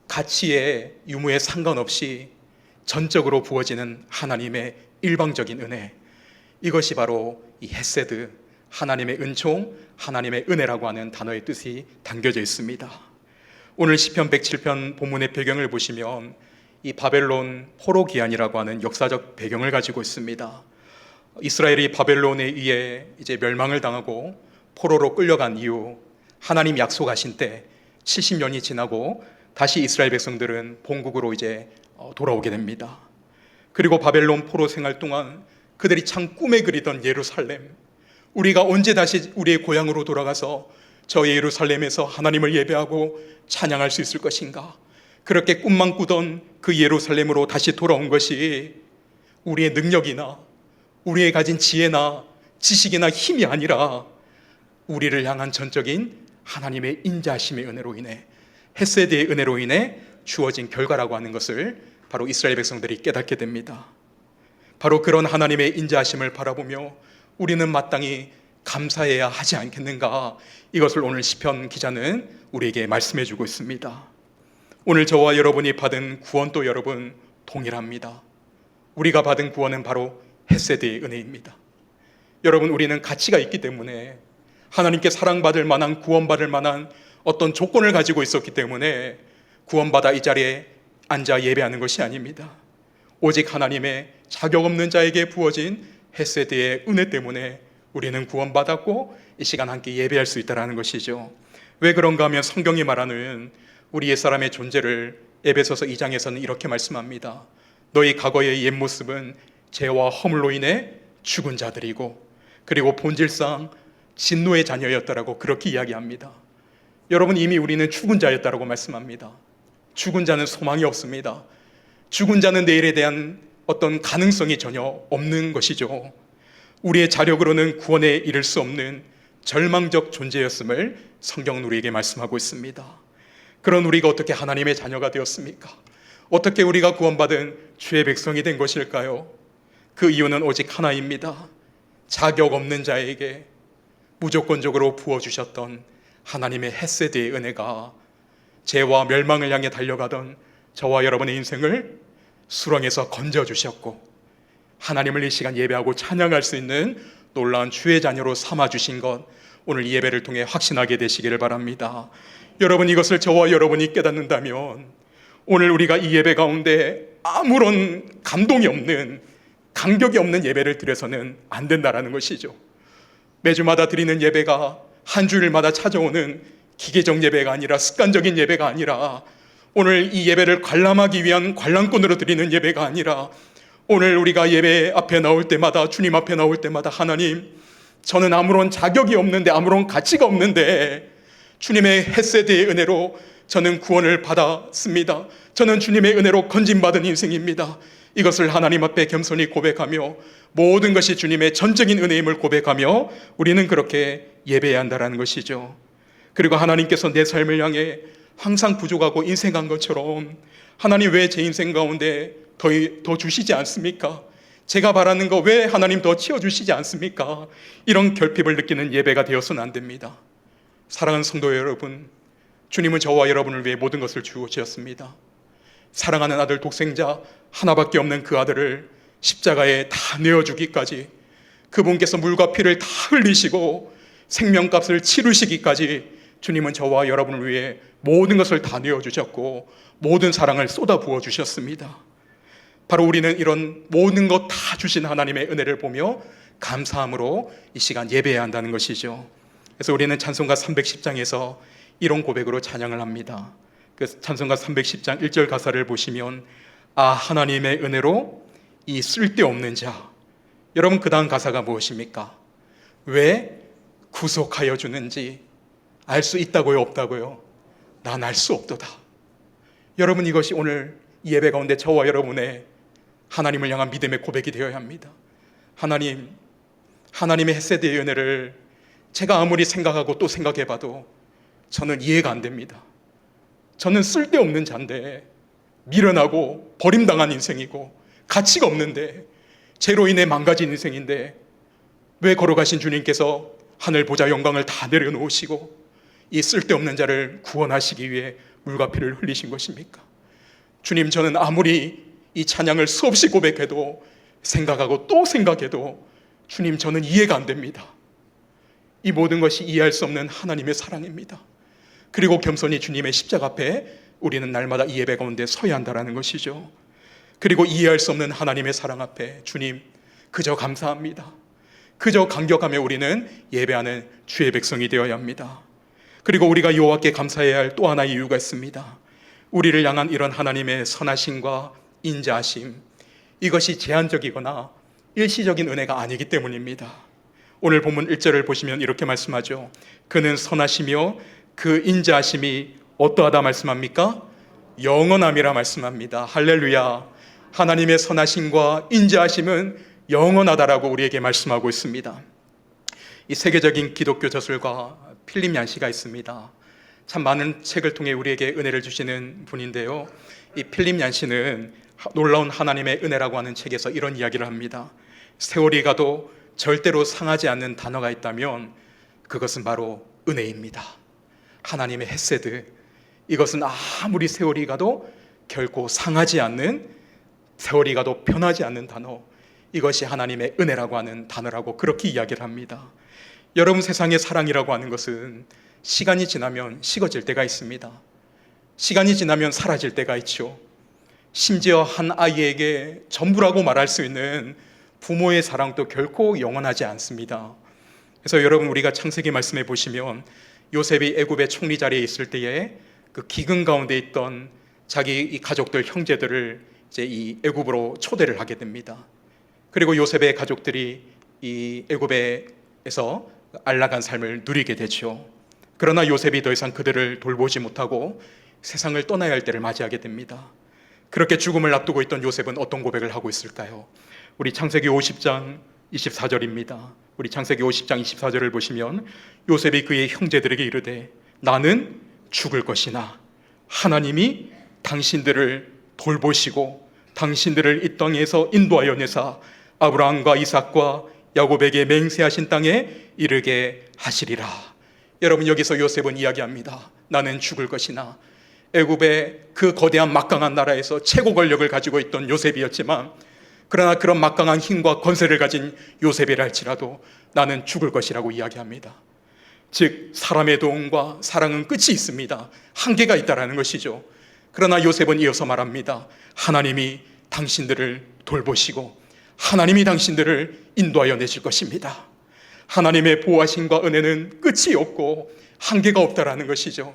가치의 유무에 상관없이 전적으로 부어지는 하나님의 일방적인 은혜, 이것이 바로 이 헤세드, 하나님의 은총, 하나님의 은혜라고 하는 단어의 뜻이 담겨져 있습니다. 오늘 시편 107편 본문의 배경을 보시면 이 바벨론 포로 기한이라고 하는 역사적 배경을 가지고 있습니다. 이스라엘이 바벨론에 의해 이제 멸망을 당하고 포로로 끌려간 이후 하나님 약속하신 때 70년이 지나고 다시 이스라엘 백성들은 본국으로 이제 돌아오게 됩니다. 그리고 바벨론 포로 생활 동안 그들이 참 꿈에 그리던 예루살렘, 우리가 언제 다시 우리의 고향으로 돌아가서 저 예루살렘에서 하나님을 예배하고 찬양할 수 있을 것인가, 그렇게 꿈만 꾸던 그 예루살렘으로 다시 돌아온 것이 우리의 능력이나 우리의 가진 지혜나 지식이나 힘이 아니라 우리를 향한 전적인 하나님의 인자하심의 은혜로 인해, 헤세드의 은혜로 인해 주어진 결과라고 하는 것을 바로 이스라엘 백성들이 깨닫게 됩니다. 바로 그런 하나님의 인자하심을 바라보며 우리는 마땅히 감사해야 하지 않겠는가, 이것을 오늘 시편 기자는 우리에게 말씀해 주고 있습니다. 오늘 저와 여러분이 받은 구원도 여러분 동일합니다. 우리가 받은 구원은 바로 헤세드의 은혜입니다. 여러분, 우리는 가치가 있기 때문에, 하나님께 사랑받을 만한, 구원받을 만한 어떤 조건을 가지고 있었기 때문에 구원받아 이 자리에 앉아 예배하는 것이 아닙니다. 오직 하나님의 자격 없는 자에게 부어진 헤세드의 은혜 때문에 우리는 구원받았고 이 시간 함께 예배할 수 있다는 것이죠. 왜 그런가 하면 성경이 말하는 우리 옛사람의 존재를 에베소서 2장에서는 이렇게 말씀합니다. 너희 과거의 옛모습은 죄와 허물로 인해 죽은 자들이고, 그리고 본질상 진노의 자녀였다라고 그렇게 이야기합니다. 여러분, 이미 우리는 죽은 자였다라고 말씀합니다. 죽은 자는 소망이 없습니다. 죽은 자는 내일에 대한 어떤 가능성이 전혀 없는 것이죠. 우리의 자력으로는 구원에 이를 수 없는 절망적 존재였음을 성경은 우리에게 말씀하고 있습니다. 그런 우리가 어떻게 하나님의 자녀가 되었습니까? 어떻게 우리가 구원받은 주의 백성이 된 것일까요? 그 이유는 오직 하나입니다. 자격 없는 자에게 무조건적으로 부어주셨던 하나님의 헤세드의 은혜가 죄와 멸망을 향해 달려가던 저와 여러분의 인생을 수렁에서 건져주셨고, 하나님을 이 시간 예배하고 찬양할 수 있는 놀라운 주의 자녀로 삼아주신 것, 오늘 이 예배를 통해 확신하게 되시기를 바랍니다. 여러분, 이것을 저와 여러분이 깨닫는다면 오늘 우리가 이 예배 가운데 아무런 감동이 없는, 감격이 없는 예배를 드려서는 안 된다라는 것이죠. 매주마다 드리는 예배가 한 주일마다 찾아오는 기계적 예배가 아니라, 습관적인 예배가 아니라, 오늘 이 예배를 관람하기 위한 관람권으로 드리는 예배가 아니라, 오늘 우리가 예배 앞에 나올 때마다, 주님 앞에 나올 때마다, 하나님, 저는 아무런 자격이 없는데, 아무런 가치가 없는데 주님의 헤세드의 은혜로 저는 구원을 받았습니다. 저는 주님의 은혜로 건진받은 인생입니다. 이것을 하나님 앞에 겸손히 고백하며 모든 것이 주님의 전적인 은혜임을 고백하며 우리는 그렇게 예배해야 한다는 것이죠. 그리고 하나님께서 내 삶을 향해 항상 부족하고 인생한 것처럼, 하나님 왜 제 인생 가운데 더 주시지 않습니까? 제가 바라는 거 왜 하나님 더 채워주시지 않습니까? 이런 결핍을 느끼는 예배가 되어서는 안 됩니다. 사랑하는 성도 여러분, 주님은 저와 여러분을 위해 모든 것을 주셨습니다. 사랑하는 아들 독생자 하나밖에 없는 그 아들을 십자가에 다 내어주기까지, 그분께서 물과 피를 다 흘리시고 생명값을 치르시기까지 주님은 저와 여러분을 위해 모든 것을 다 내어주셨고 모든 사랑을 쏟아 부어주셨습니다. 바로 우리는 이런 모든 것 다 주신 하나님의 은혜를 보며 감사함으로 이 시간 예배해야 한다는 것이죠. 그래서 우리는 찬송가 310장에서 이런 고백으로 찬양을 합니다. 그 찬송가 310장 1절 가사를 보시면, 아 하나님의 은혜로 이 쓸데없는 자. 여러분, 그 다음 가사가 무엇입니까? 왜 구속하여 주는지 알 수 있다고요, 없다고요? 난 알 수 없도다. 여러분, 이것이 오늘 예배 가운데 저와 여러분의 하나님을 향한 믿음의 고백이 되어야 합니다. 하나님, 하나님의 헤세드의 은혜를 제가 아무리 생각하고 또 생각해봐도 저는 이해가 안 됩니다. 저는 쓸데없는 자인데, 미련하고 버림당한 인생이고 가치가 없는데, 죄로 인해 망가진 인생인데, 왜 걸어가신 주님께서 하늘 보좌 영광을 다 내려놓으시고 이 쓸데없는 자를 구원하시기 위해 물과 피를 흘리신 것입니까? 주님, 저는 아무리 이 찬양을 수없이 고백해도, 생각하고 또 생각해도 주님, 저는 이해가 안 됩니다. 이 모든 것이 이해할 수 없는 하나님의 사랑입니다. 그리고 겸손히 주님의 십자가 앞에 우리는 날마다 이 예배 가운데 서야 한다는 것이죠. 그리고 이해할 수 없는 하나님의 사랑 앞에 주님, 그저 감사합니다. 그저 감격하며 우리는 예배하는 주의 백성이 되어야 합니다. 그리고 우리가 여호와께 감사해야 할 또 하나의 이유가 있습니다. 우리를 향한 이런 하나님의 선하심과 인자하심, 이것이 제한적이거나 일시적인 은혜가 아니기 때문입니다. 오늘 본문 1절을 보시면 이렇게 말씀하죠. 그는 선하시며 그 인자하심이 어떠하다 말씀합니까? 영원함이라 말씀합니다. 할렐루야. 하나님의 선하심과 인자하심은 영원하다라고 우리에게 말씀하고 있습니다. 이 세계적인 기독교 저술가 필립 얀시가 있습니다. 참 많은 책을 통해 우리에게 은혜를 주시는 분인데요, 이 필립 얀시는 놀라운 하나님의 은혜라고 하는 책에서 이런 이야기를 합니다. 세월이 가도 절대로 상하지 않는 단어가 있다면 그것은 바로 은혜입니다. 하나님의 헤세드, 이것은 아무리 세월이 가도 결코 상하지 않는, 세월이 가도 변하지 않는 단어, 이것이 하나님의 은혜라고 하는 단어라고 그렇게 이야기를 합니다. 여러분, 세상의 사랑이라고 하는 것은 시간이 지나면 식어질 때가 있습니다. 시간이 지나면 사라질 때가 있죠. 심지어 한 아이에게 전부라고 말할 수 있는 부모의 사랑도 결코 영원하지 않습니다. 그래서 여러분, 우리가 창세기 말씀에 보시면 요셉이 애굽의 총리 자리에 있을 때에 그 기근 가운데 있던 자기 이 가족들, 형제들을 이제 이 애굽으로 초대를 하게 됩니다. 그리고 요셉의 가족들이 이 애굽에서 안락한 삶을 누리게 되죠. 그러나 요셉이 더 이상 그들을 돌보지 못하고 세상을 떠나야 할 때를 맞이하게 됩니다. 그렇게 죽음을 앞두고 있던 요셉은 어떤 고백을 하고 있을까요? 우리 창세기 50장 24절입니다. 우리 창세기 50장 24절을 보시면 요셉이 그의 형제들에게 이르되 나는 죽을 것이나 하나님이 당신들을 돌보시고 당신들을 이 땅에서 인도하여 내사 아브라함과 이삭과 야곱에게 맹세하신 땅에 이르게 하시리라. 여러분, 여기서 요셉은 이야기합니다. 나는 죽을 것이나, 애굽의 그 거대한 막강한 나라에서 최고 권력을 가지고 있던 요셉이었지만, 그러나 그런 막강한 힘과 권세를 가진 요셉이라 할지라도 나는 죽을 것이라고 이야기합니다. 즉 사람의 도움과 사랑은 끝이 있습니다. 한계가 있다라는 것이죠. 그러나 요셉은 이어서 말합니다. 하나님이 당신들을 돌보시고 하나님이 당신들을 인도하여 내실 것입니다. 하나님의 보호하심과 은혜는 끝이 없고 한계가 없다라는 것이죠.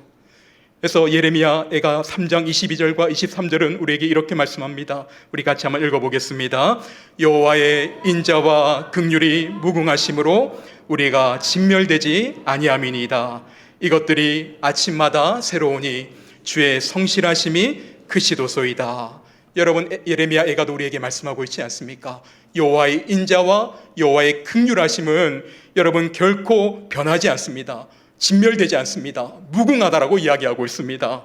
그래서 예레미야가 3장 22절과 23절은 우리에게 이렇게 말씀합니다. 우리 같이 한번 읽어보겠습니다. 여호와의 인자와 긍휼이 무궁하심으로 우리가 진멸되지 아니함이니이다. 이것들이 아침마다 새로우니 주의 성실하심이 크시도소이다. 여러분, 예레미야 애가도 우리에게 말씀하고 있지 않습니까? 여호와의 인자와 여호와의 긍휼하심은 여러분 결코 변하지 않습니다. 진멸되지 않습니다. 무궁하다라고 이야기하고 있습니다.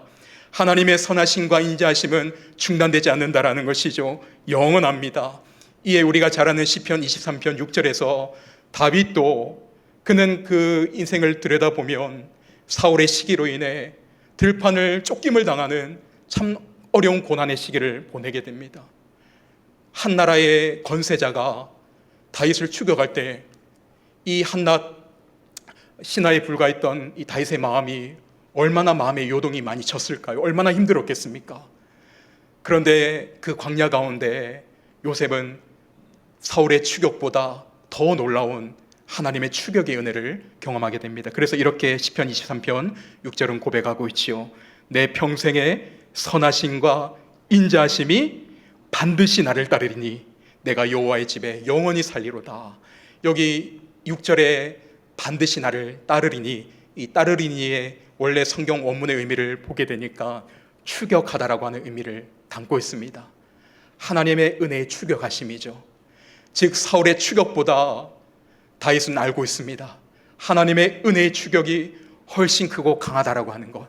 하나님의 선하심과 인자하심은 중단되지 않는다라는 것이죠. 영원합니다. 이에 우리가 잘 아는 시편 23편 6절에서 다윗도 그는 그 인생을 들여다보면 사울의 시기로 인해 들판을 쫓김을 당하는 참 어려운 고난의 시기를 보내게 됩니다. 한 나라의 권세자가 다윗을 추격할 때 이 한낱 신하에 불과했던 이 다윗의 마음이 얼마나 마음의 요동이 많이 쳤을까요? 얼마나 힘들었겠습니까? 그런데 그 광야 가운데 요셉은 사울의 추격보다 더 놀라운 하나님의 추격의 은혜를 경험하게 됩니다. 그래서 이렇게 시편 23편 6절은 고백하고 있지요. 내 평생의 선하심과 인자하심이 반드시 나를 따르리니 내가 여호와의 집에 영원히 살리로다. 여기 6절에 반드시 나를 따르리니, 이 따르리니의 원래 성경 원문의 의미를 보게 되니까 추격하다라고 하는 의미를 담고 있습니다. 하나님의 은혜의 추격하심이죠. 즉 사울의 추격보다 다윗은 알고 있습니다. 하나님의 은혜의 추격이 훨씬 크고 강하다라고 하는 것.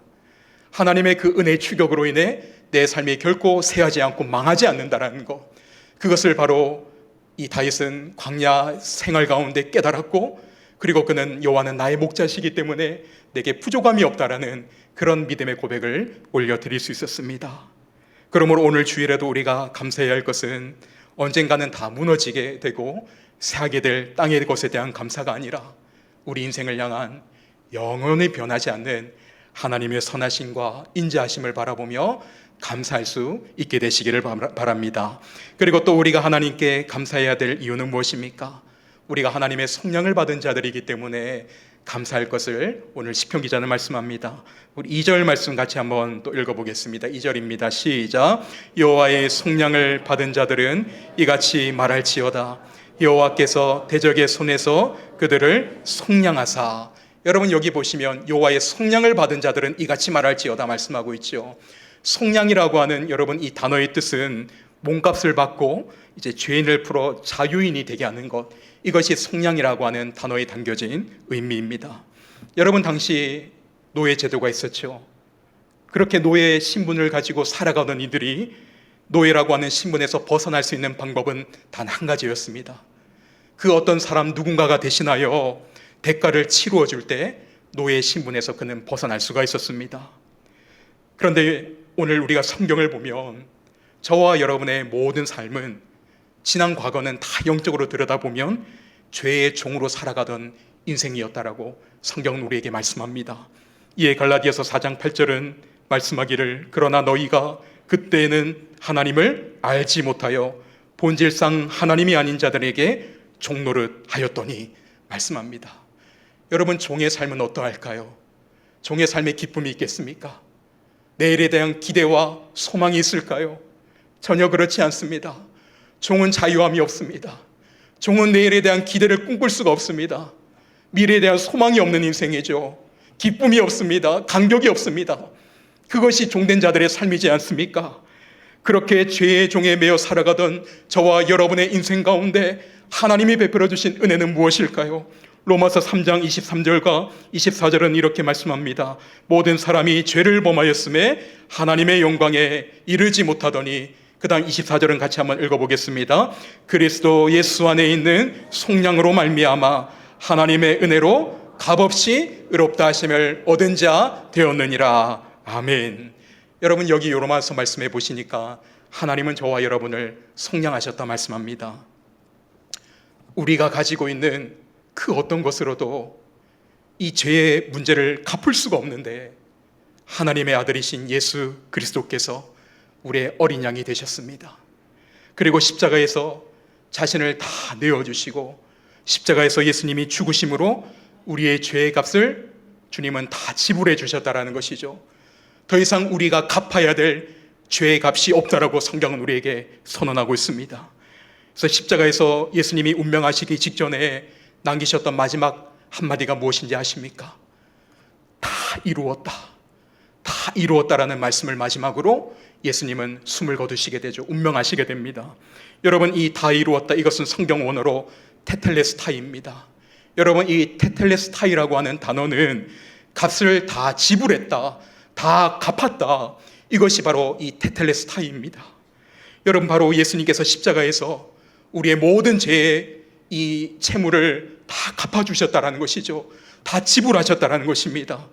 하나님의 그 은혜의 추격으로 인해 내 삶이 결코 쇠하지 않고 망하지 않는다라는 것. 그것을 바로 이 다윗은 광야 생활 가운데 깨달았고, 그리고 그는 여호와는 나의 목자시기 때문에 내게 부족함이 없다라는 그런 믿음의 고백을 올려드릴 수 있었습니다. 그러므로 오늘 주일에도 우리가 감사해야 할 것은 언젠가는 다 무너지게 되고 새하게 될 땅의 것에 대한 감사가 아니라 우리 인생을 향한 영원히 변하지 않는 하나님의 선하심과 인자하심을 바라보며 감사할 수 있게 되시기를 바랍니다. 그리고 또 우리가 하나님께 감사해야 될 이유는 무엇입니까? 우리가 하나님의 성령을 받은 자들이기 때문에 감사할 것을 오늘 시편 기자는 말씀합니다. 우리 2절 말씀 같이 한번 또 읽어보겠습니다. 2절입니다. 시작. 여호와의 성령을 받은 자들은 이같이 말할지어다. 여호와께서 대적의 손에서 그들을 속량하사. 여러분, 여기 보시면 여호와의 속량을 받은 자들은 이같이 말할지어다 말씀하고 있죠. 속량이라고 하는 여러분 이 단어의 뜻은 몸값을 받고 이제 죄인을 풀어 자유인이 되게 하는 것, 이것이 속량이라고 하는 단어에 담겨진 의미입니다. 여러분, 당시 노예 제도가 있었죠. 그렇게 노예 신분을 가지고 살아가던 이들이 노예라고 하는 신분에서 벗어날 수 있는 방법은 단 한 가지였습니다. 그 어떤 사람 누군가가 대신하여 대가를 치루어 줄 때 노예 신분에서 그는 벗어날 수가 있었습니다. 그런데 오늘 우리가 성경을 보면 저와 여러분의 모든 삶은 지난 과거는 다 영적으로 들여다보면 죄의 종으로 살아가던 인생이었다라고 성경은 우리에게 말씀합니다. 이에 갈라디아서 4장 8절은 말씀하기를 그러나 너희가 그때는 하나님을 알지 못하여 본질상 하나님이 아닌 자들에게 종노릇 하였더니 말씀합니다. 여러분, 종의 삶은 어떠할까요? 종의 삶에 기쁨이 있겠습니까? 내일에 대한 기대와 소망이 있을까요? 전혀 그렇지 않습니다. 종은 자유함이 없습니다. 종은 내일에 대한 기대를 꿈꿀 수가 없습니다. 미래에 대한 소망이 없는 인생이죠. 기쁨이 없습니다. 감격이 없습니다. 그것이 종된 자들의 삶이지 않습니까? 그렇게 죄의 종에 매여 살아가던 저와 여러분의 인생 가운데 하나님이 베풀어 주신 은혜는 무엇일까요? 로마서 3장 23절과 24절은 이렇게 말씀합니다. 모든 사람이 죄를 범하였음에 하나님의 영광에 이르지 못하더니, 그 다음 24절은 같이 한번 읽어보겠습니다. 그리스도 예수 안에 있는 속량으로 말미암아 하나님의 은혜로 값없이 의롭다 하심을 얻은 자 되었느니라. 아멘. 여러분, 여기 로마서 말씀해 보시니까 하나님은 저와 여러분을 속량하셨다 말씀합니다. 우리가 가지고 있는 그 어떤 것으로도 이 죄의 문제를 갚을 수가 없는데 하나님의 아들이신 예수 그리스도께서 우리의 어린 양이 되셨습니다. 그리고 십자가에서 자신을 다 내어주시고 십자가에서 예수님이 죽으심으로 우리의 죄의 값을 주님은 다 지불해 주셨다라는 것이죠. 더 이상 우리가 갚아야 될 죄의 값이 없다라고 성경은 우리에게 선언하고 있습니다. 그래서 십자가에서 예수님이 운명하시기 직전에 남기셨던 마지막 한마디가 무엇인지 아십니까? 다 이루었다. 다 이루었다라는 말씀을 마지막으로 예수님은 숨을 거두시게 되죠. 운명하시게 됩니다. 여러분, 이 다 이루었다, 이것은 성경 원어로 테텔레스타이입니다. 여러분, 이 테텔레스타이라고 하는 단어는 값을 다 지불했다, 다 갚았다, 이것이 바로 이 테텔레스타이입니다. 여러분, 바로 예수님께서 십자가에서 우리의 모든 죄의 이 채무를 다 갚아주셨다라는 것이죠. 다 지불하셨다라는 것입니다.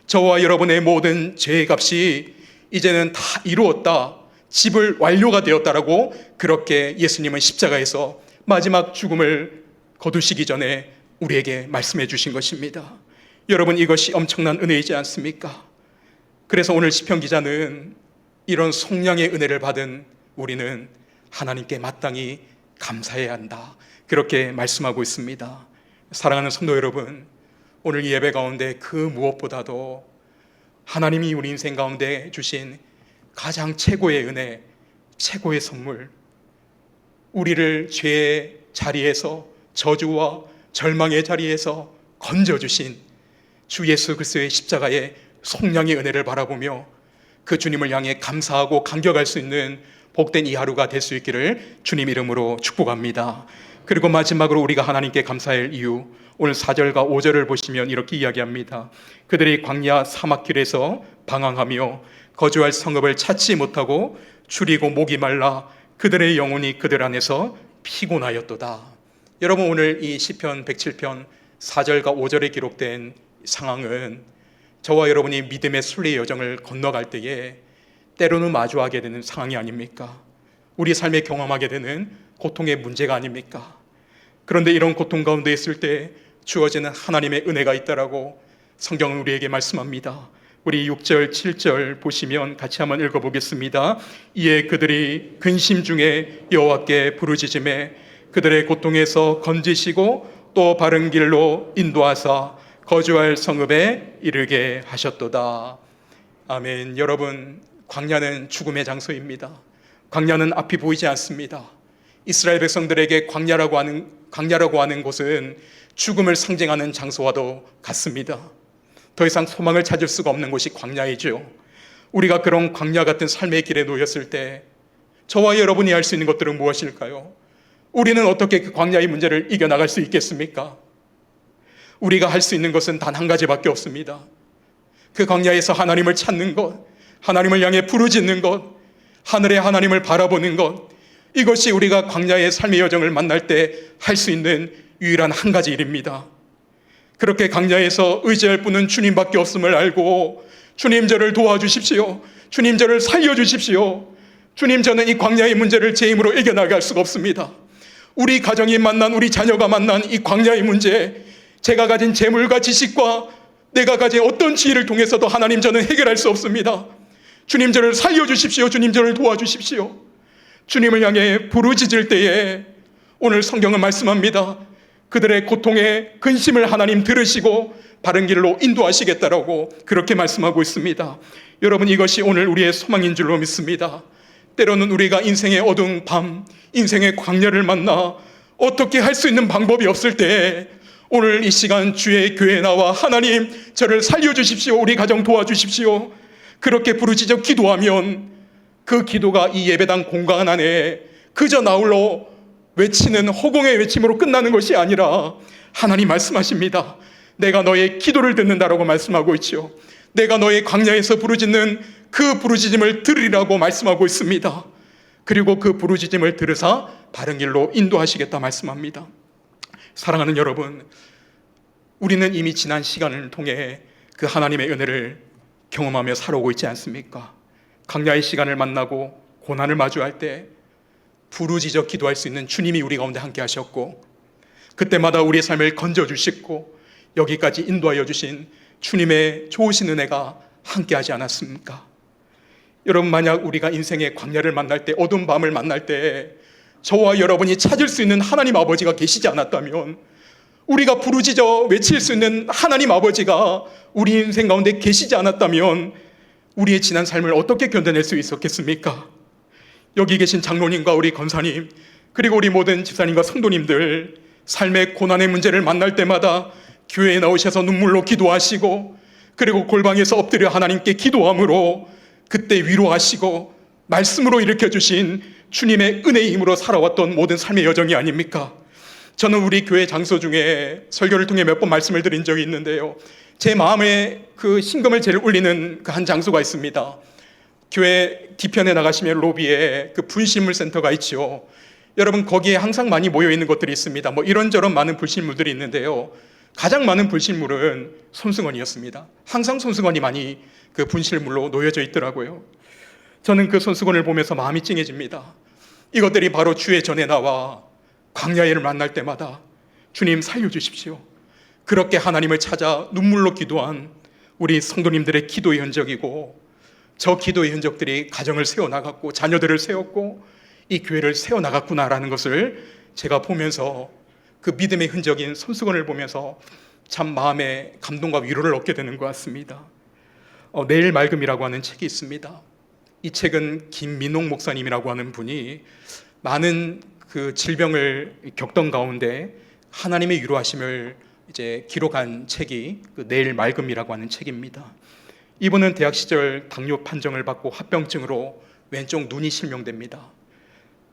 저와 여러분의 모든 죄의 값이 이제는 다 이루었다, 지불 완료가 되었다라고 그렇게 예수님은 십자가에서 마지막 죽음을 거두시기 전에 우리에게 말씀해 주신 것입니다. 여러분, 이것이 엄청난 은혜이지 않습니까? 그래서 오늘 시편 기자는 이런 속량의 은혜를 받은 우리는 하나님께 마땅히 감사해야 한다, 그렇게 말씀하고 있습니다. 사랑하는 성도 여러분, 오늘 예배 가운데 그 무엇보다도 하나님이 우리 인생 가운데 주신 가장 최고의 은혜, 최고의 선물, 우리를 죄의 자리에서, 저주와 절망의 자리에서 건져주신 주 예수 그리스도의 십자가의 속량의 은혜를 바라보며 그 주님을 향해 감사하고 감격할 수 있는 복된 이 하루가 될 수 있기를 주님 이름으로 축복합니다. 그리고 마지막으로 우리가 하나님께 감사할 이유, 오늘 4절과 5절을 보시면 이렇게 이야기합니다. 그들이 광야 사막길에서 방황하며 거주할 성읍을 찾지 못하고 줄이고 목이 말라 그들의 영혼이 그들 안에서 피곤하였도다. 여러분, 오늘 이 시편 107편 4절과 5절에 기록된 상황은 저와 여러분이 믿음의 순례 여정을 건너갈 때에 때로는 마주하게 되는 상황이 아닙니까? 우리 삶에 경험하게 되는 고통의 문제가 아닙니까? 그런데 이런 고통 가운데 있을 때 주어지는 하나님의 은혜가 있다라고 성경은 우리에게 말씀합니다. 우리 6절, 7절 보시면 같이 한번 읽어보겠습니다. 이에 그들이 근심 중에 여호와께 부르짖음에 그들의 고통에서 건지시고 또 바른 길로 인도하사 거주할 성읍에 이르게 하셨도다. 아멘. 여러분, 광야는 죽음의 장소입니다. 광야는 앞이 보이지 않습니다. 이스라엘 백성들에게 광야라고 하는 곳은 죽음을 상징하는 장소와도 같습니다. 더 이상 소망을 찾을 수가 없는 곳이 광야이죠. 우리가 그런 광야 같은 삶의 길에 놓였을 때 저와 여러분이 할 수 있는 것들은 무엇일까요? 우리는 어떻게 그 광야의 문제를 이겨나갈 수 있겠습니까? 우리가 할 수 있는 것은 단 한 가지밖에 없습니다. 그 광야에서 하나님을 찾는 것, 하나님을 향해 부르짖는 것, 하늘의 하나님을 바라보는 것, 이것이 우리가 광야의 삶의 여정을 만날 때 할 수 있는 유일한 한 가지 일입니다. 그렇게 광야에서 의지할 분은 주님밖에 없음을 알고, 주님 저를 도와주십시오, 주님 저를 살려주십시오, 주님 저는 이 광야의 문제를 제 힘으로 이겨나갈 수가 없습니다. 우리 가정이 만난, 우리 자녀가 만난 이 광야의 문제, 제가 가진 재물과 지식과 내가 가진 어떤 지혜를 통해서도 하나님 저는 해결할 수 없습니다. 주님 저를 살려주십시오, 주님 저를 도와주십시오. 주님을 향해 부르짖을 때에 오늘 성경은 말씀합니다. 그들의 고통에 근심을 하나님 들으시고 바른 길로 인도하시겠다라고 그렇게 말씀하고 있습니다. 여러분, 이것이 오늘 우리의 소망인 줄로 믿습니다. 때로는 우리가 인생의 어두운 밤, 인생의 광야를 만나 어떻게 할 수 있는 방법이 없을 때 오늘 이 시간 주의 교회에 나와 하나님 저를 살려주십시오, 우리 가정 도와주십시오, 그렇게 부르짖어 기도하면 그 기도가 이 예배당 공간 안에 그저 나홀로 외치는 허공의 외침으로 끝나는 것이 아니라 하나님 말씀하십니다. 내가 너의 기도를 듣는다라고 말씀하고 있죠. 내가 너의 광야에서 부르짖는 그 부르짖음을 들으리라고 말씀하고 있습니다. 그리고 그 부르짖음을 들으사 바른 길로 인도하시겠다 말씀합니다. 사랑하는 여러분, 우리는 이미 지난 시간을 통해 그 하나님의 은혜를 경험하며 살아오고 있지 않습니까? 광야의 시간을 만나고 고난을 마주할 때 부르짖어 기도할 수 있는 주님이 우리 가운데 함께 하셨고, 그때마다 우리의 삶을 건져주시고 여기까지 인도하여 주신 주님의 좋으신 은혜가 함께 하지 않았습니까? 여러분, 만약 우리가 인생의 광야를 만날 때, 어두운 밤을 만날 때 저와 여러분이 찾을 수 있는 하나님 아버지가 계시지 않았다면, 우리가 부르짖어 외칠 수 있는 하나님 아버지가 우리 인생 가운데 계시지 않았다면 우리의 지난 삶을 어떻게 견뎌낼 수 있었겠습니까? 여기 계신 장로님과 우리 권사님, 그리고 우리 모든 집사님과 성도님들, 삶의 고난의 문제를 만날 때마다 교회에 나오셔서 눈물로 기도하시고, 그리고 골방에서 엎드려 하나님께 기도함으로 그때 위로하시고 말씀으로 일으켜주신 주님의 은혜의 힘으로 살아왔던 모든 삶의 여정이 아닙니까? 저는 우리 교회 장소 중에 설교를 통해 몇 번 말씀을 드린 적이 있는데요, 제 마음에 그 심금을 제일 울리는 그 한 장소가 있습니다. 교회 뒤편에 나가시면 로비에 그 분실물 센터가 있죠. 여러분, 거기에 항상 많이 모여 있는 것들이 있습니다. 뭐 이런저런 많은 불신물들이 있는데요, 가장 많은 불신물은 손수건이었습니다. 항상 손수건이 많이 그 분실물로 놓여져 있더라고요. 저는 그 손수건을 보면서 마음이 찡해집니다. 이것들이 바로 주의 전에 나와 광야를 만날 때마다 주님 살려주십시오, 그렇게 하나님을 찾아 눈물로 기도한 우리 성도님들의 기도의 흔적이고, 저 기도의 흔적들이 가정을 세워나갔고 자녀들을 세웠고 이 교회를 세워나갔구나라는 것을 제가 보면서, 그 믿음의 흔적인 손수건을 보면서 참 마음에 감동과 위로를 얻게 되는 것 같습니다. 내일 맑음이라고 하는 책이 있습니다. 이 책은 김민홍 목사님이라고 하는 분이 많은 그 질병을 겪던 가운데 하나님의 위로하심을 이제 기록한 책이 그 내일 맑음이라고 하는 책입니다. 이분은 대학 시절 당뇨 판정을 받고 합병증으로 왼쪽 눈이 실명됩니다.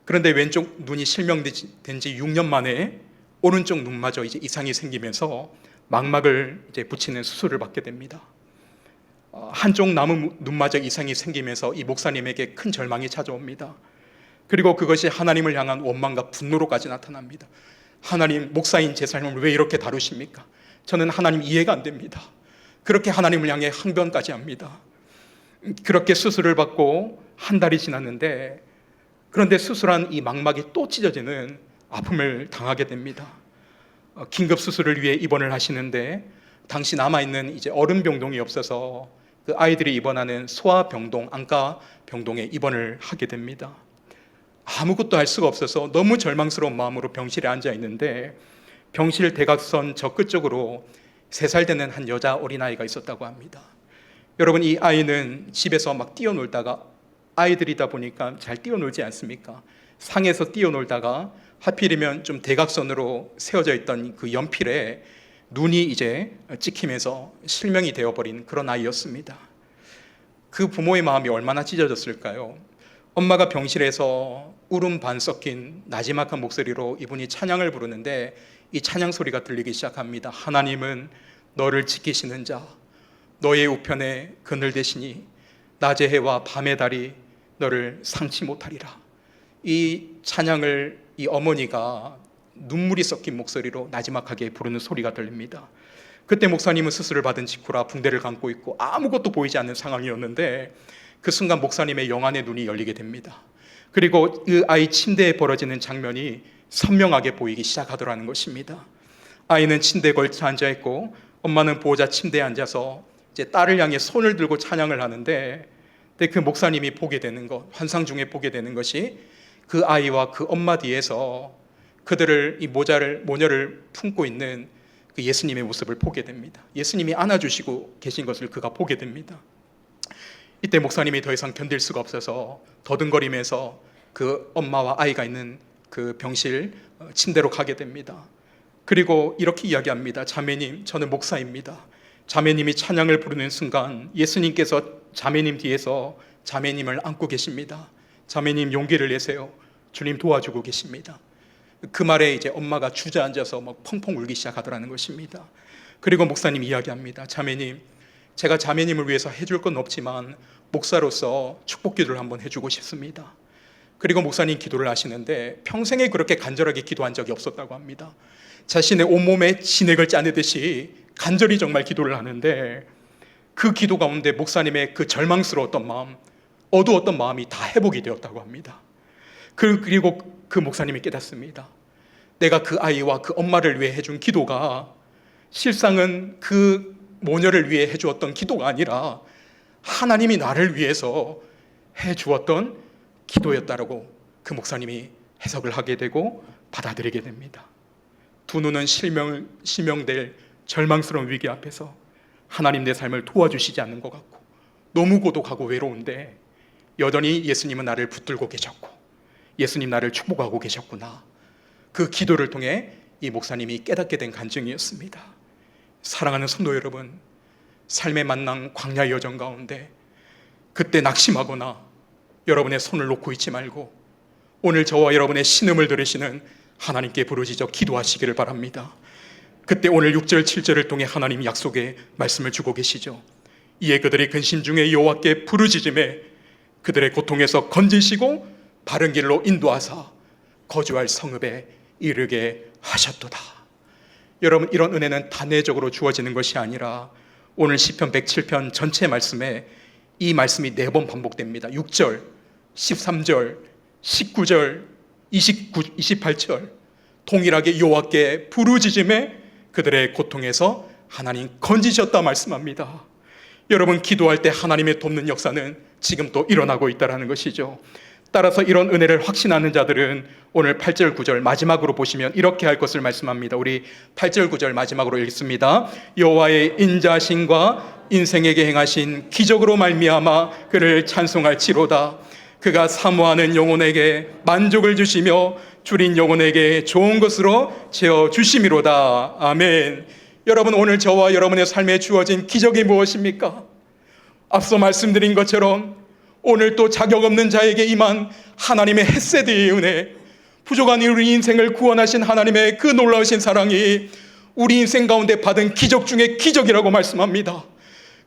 그런데 왼쪽 눈이 실명된 지 6년 만에 오른쪽 눈마저 이제 이상이 생기면서 망막을 이제 붙이는 수술을 받게 됩니다. 한쪽 남은 눈마저 이상이 생기면서 이 목사님에게 큰 절망이 찾아옵니다. 그리고 그것이 하나님을 향한 원망과 분노로까지 나타납니다. 하나님, 목사인 제 삶을 왜 이렇게 다루십니까? 저는 하나님 이해가 안 됩니다. 그렇게 하나님을 향해 항변까지 합니다. 그렇게 수술을 받고 한 달이 지났는데, 그런데 수술한 이 망막이 또 찢어지는 아픔을 당하게 됩니다. 긴급 수술을 위해 입원을 하시는데 당시 남아있는 이제 어른 병동이 없어서 그 아이들이 입원하는 소아병동, 안과병동에 입원을 하게 됩니다. 아무것도 할 수가 없어서 너무 절망스러운 마음으로 병실에 앉아 있는데, 병실 대각선 저 끝쪽으로 3살 되는 한 여자 어린아이가 있었다고 합니다. 여러분, 이 아이는 집에서 막 뛰어놀다가, 아이들이다 보니까 잘 뛰어놀지 않습니까? 상에서 뛰어놀다가 하필이면 좀 대각선으로 세워져 있던 그 연필에 눈이 이제 찍히면서 실명이 되어버린 그런 아이였습니다. 그 부모의 마음이 얼마나 찢어졌을까요? 엄마가 병실에서 울음 반 섞인 나지막한 목소리로 이분이 찬양을 부르는데, 이 찬양 소리가 들리기 시작합니다. 하나님은 너를 지키시는 자, 너의 우편에 그늘 되시니 낮의 해와 밤의 달이 너를 상치 못하리라. 이 찬양을 이 어머니가 눈물이 섞인 목소리로 나지막하게 부르는 소리가 들립니다. 그때 목사님은 수술을 받은 직후라 붕대를 감고 있고 아무것도 보이지 않는 상황이었는데, 그 순간 목사님의 영안의 눈이 열리게 됩니다. 그리고 그 아이 침대에 벌어지는 장면이 선명하게 보이기 시작하더라는 것입니다. 아이는 침대에 걸쳐 앉아 있고 엄마는 보호자 침대에 앉아서 이제 딸을 향해 손을 들고 찬양을 하는데, 그 목사님이 보게 되는 것, 환상 중에 보게 되는 것이 그 아이와 그 엄마 뒤에서 그들을, 이 모녀를 품고 있는 그 예수님의 모습을 보게 됩니다. 예수님이 안아주시고 계신 것을 그가 보게 됩니다. 이때 목사님이 더 이상 견딜 수가 없어서 더듬거리면서 그 엄마와 아이가 있는 그 병실 침대로 가게 됩니다. 그리고 이렇게 이야기합니다. 자매님, 저는 목사입니다. 자매님이 찬양을 부르는 순간 예수님께서 자매님 뒤에서 자매님을 안고 계십니다. 자매님 용기를 내세요. 주님 도와주고 계십니다. 그 말에 이제 엄마가 주저앉아서 막 펑펑 울기 시작하더라는 것입니다. 그리고 목사님 이야기합니다. 자매님, 제가 자매님을 위해서 해줄 건 없지만 목사로서 축복 기도를 한번 해주고 싶습니다. 그리고 목사님 기도를 하시는데 평생에 그렇게 간절하게 기도한 적이 없었다고 합니다. 자신의 온몸에 진액을 짜내듯이 간절히 정말 기도를 하는데 그 기도 가운데 목사님의 그 절망스러웠던 마음, 어두웠던 마음이 다 회복이 되었다고 합니다. 그리고 그 목사님이 깨닫습니다. 내가 그 아이와 그 엄마를 위해 해준 기도가 실상은 그 모녀를 위해 해주었던 기도가 아니라 하나님이 나를 위해서 해주었던 기도였다라고 그 목사님이 해석을 하게 되고 받아들이게 됩니다. 두 눈은 실명될 절망스러운 위기 앞에서 하나님 내 삶을 도와주시지 않는 것 같고 너무 고독하고 외로운데 여전히 예수님은 나를 붙들고 계셨고 예수님 나를 축복하고 계셨구나. 그 기도를 통해 이 목사님이 깨닫게 된 간증이었습니다. 사랑하는 성도 여러분, 삶의 만남 광야의 여정 가운데 그때 낙심하거나 여러분의 손을 놓고 있지 말고 오늘 저와 여러분의 신음을 들으시는 하나님께 부르짖어 기도하시기를 바랍니다. 그때 오늘 6절 7절을 통해 하나님 약속의 말씀을 주고 계시죠. 이에 그들이 근심 중에 여호와께 부르짖음에 그들의 고통에서 건지시고 바른 길로 인도하사 거주할 성읍에 이르게 하셨도다. 여러분, 이런 은혜는 단회적으로 주어지는 것이 아니라 오늘 시편 107편 전체 말씀에 이 말씀이 4번 반복됩니다. 6절, 13절, 19절, 28절 동일하게 여호와께 부르짖음에 그들의 고통에서 하나님 건지셨다 말씀합니다. 여러분, 기도할 때 하나님의 돕는 역사는 지금 또 일어나고 있다는 것이죠. 따라서 이런 은혜를 확신하는 자들은 오늘 8절 9절 마지막으로 보시면 이렇게 할 것을 말씀합니다. 우리 8절 9절 마지막으로 읽습니다. 여호와의 인자하심과 인생에게 행하신 기적으로 말미암아 그를 찬송할지로다. 그가 사모하는 영혼에게 만족을 주시며 줄인 영혼에게 좋은 것으로 채워주심이로다. 아멘. 여러분, 오늘 저와 여러분의 삶에 주어진 기적이 무엇입니까? 앞서 말씀드린 것처럼 오늘 또 자격 없는 자에게 임한 하나님의 헤세드의 은혜, 부족한 우리 인생을 구원하신 하나님의 그 놀라우신 사랑이 우리 인생 가운데 받은 기적 중에 기적이라고 말씀합니다.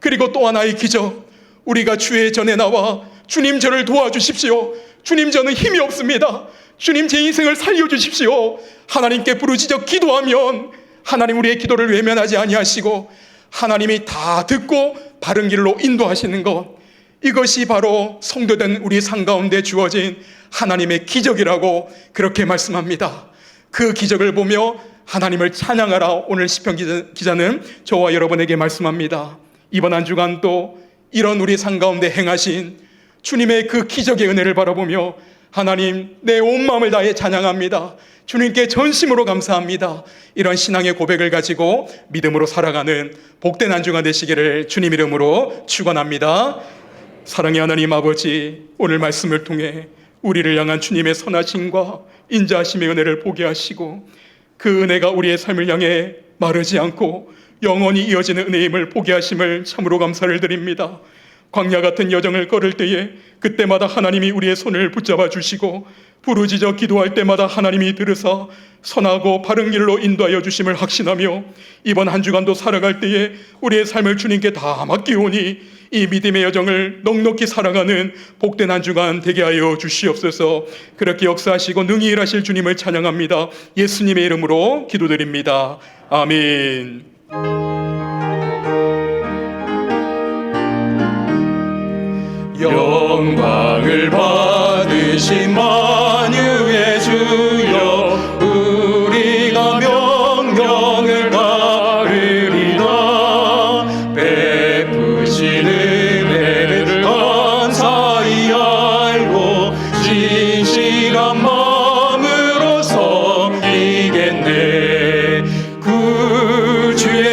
그리고 또 하나의 기적, 우리가 주의 전에 나와 주님 저를 도와주십시오, 주님 저는 힘이 없습니다, 주님 제 인생을 살려주십시오, 하나님께 부르짖어 기도하면 하나님 우리의 기도를 외면하지 아니하시고 하나님이 다 듣고 바른 길로 인도하시는 것, 이것이 바로 성도된 우리 삶 가운데 주어진 하나님의 기적이라고 그렇게 말씀합니다. 그 기적을 보며 하나님을 찬양하라 오늘 시편 기자는 저와 여러분에게 말씀합니다. 이번 한 주간도 이런 우리 삶 가운데 행하신 주님의 그 기적의 은혜를 바라보며 하나님 내 온 마음을 다해 찬양합니다, 주님께 전심으로 감사합니다, 이런 신앙의 고백을 가지고 믿음으로 살아가는 복된 한 주간 되시기를 주님 이름으로 축원합니다. 사랑의 하나님 아버지, 오늘 말씀을 통해 우리를 향한 주님의 선하심과 인자하심의 은혜를 보게 하시고 그 은혜가 우리의 삶을 향해 마르지 않고 영원히 이어지는 은혜임을 보게 하심을 참으로 감사를 드립니다. 광야 같은 여정을 걸을 때에 그때마다 하나님이 우리의 손을 붙잡아 주시고 부르짖어 기도할 때마다 하나님이 들으사 선하고 바른 길로 인도하여 주심을 확신하며 이번 한 주간도 살아갈 때에 우리의 삶을 주님께 다 맡기오니 이 믿음의 여정을 넉넉히 살아가는 복된 한 주간 되게 하여 주시옵소서. 그렇게 역사하시고 능히 일하실 주님을 찬양합니다. 예수님의 이름으로 기도드립니다. 아멘. 영광을 받으신 만유의 주여, 우리가 명령을 따르리라. 베푸신 은혜를 감사히 알고 진실한 마음으로 섬기겠네. 구주의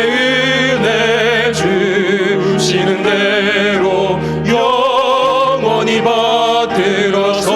은혜 주시는 대로 영원히 받들어서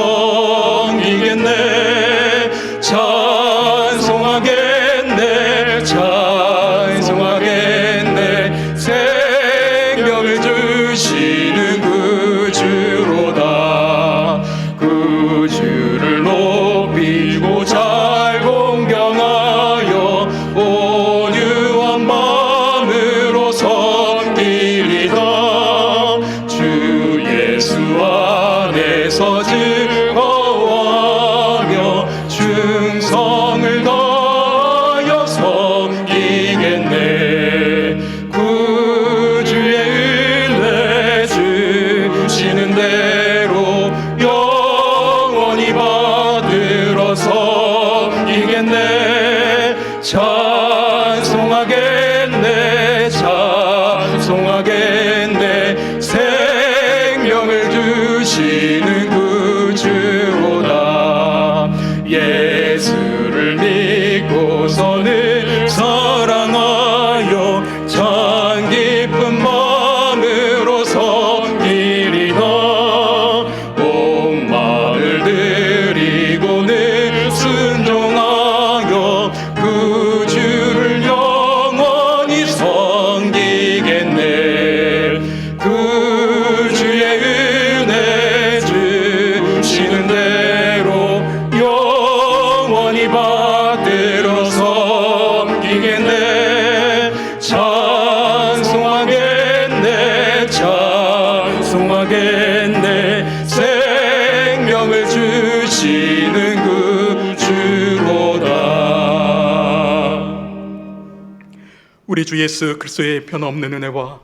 우리 주 예수 그리스도의 변함없는 은혜와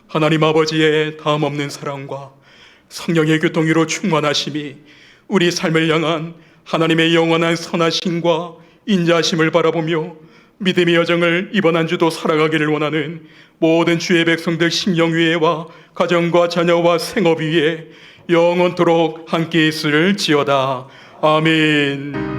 하나님 아버지의 다함없는 사랑과 성령의 교통으로 충만하심이 우리 삶을 향한 하나님의 영원한 선하심과 인자하심을 바라보며 믿음의 여정을 이번 한 주도 살아가기를 원하는 모든 주의 백성들 심령 위에와 가정과 자녀와 생업 위에 영원토록 함께 있을지어다. 아멘.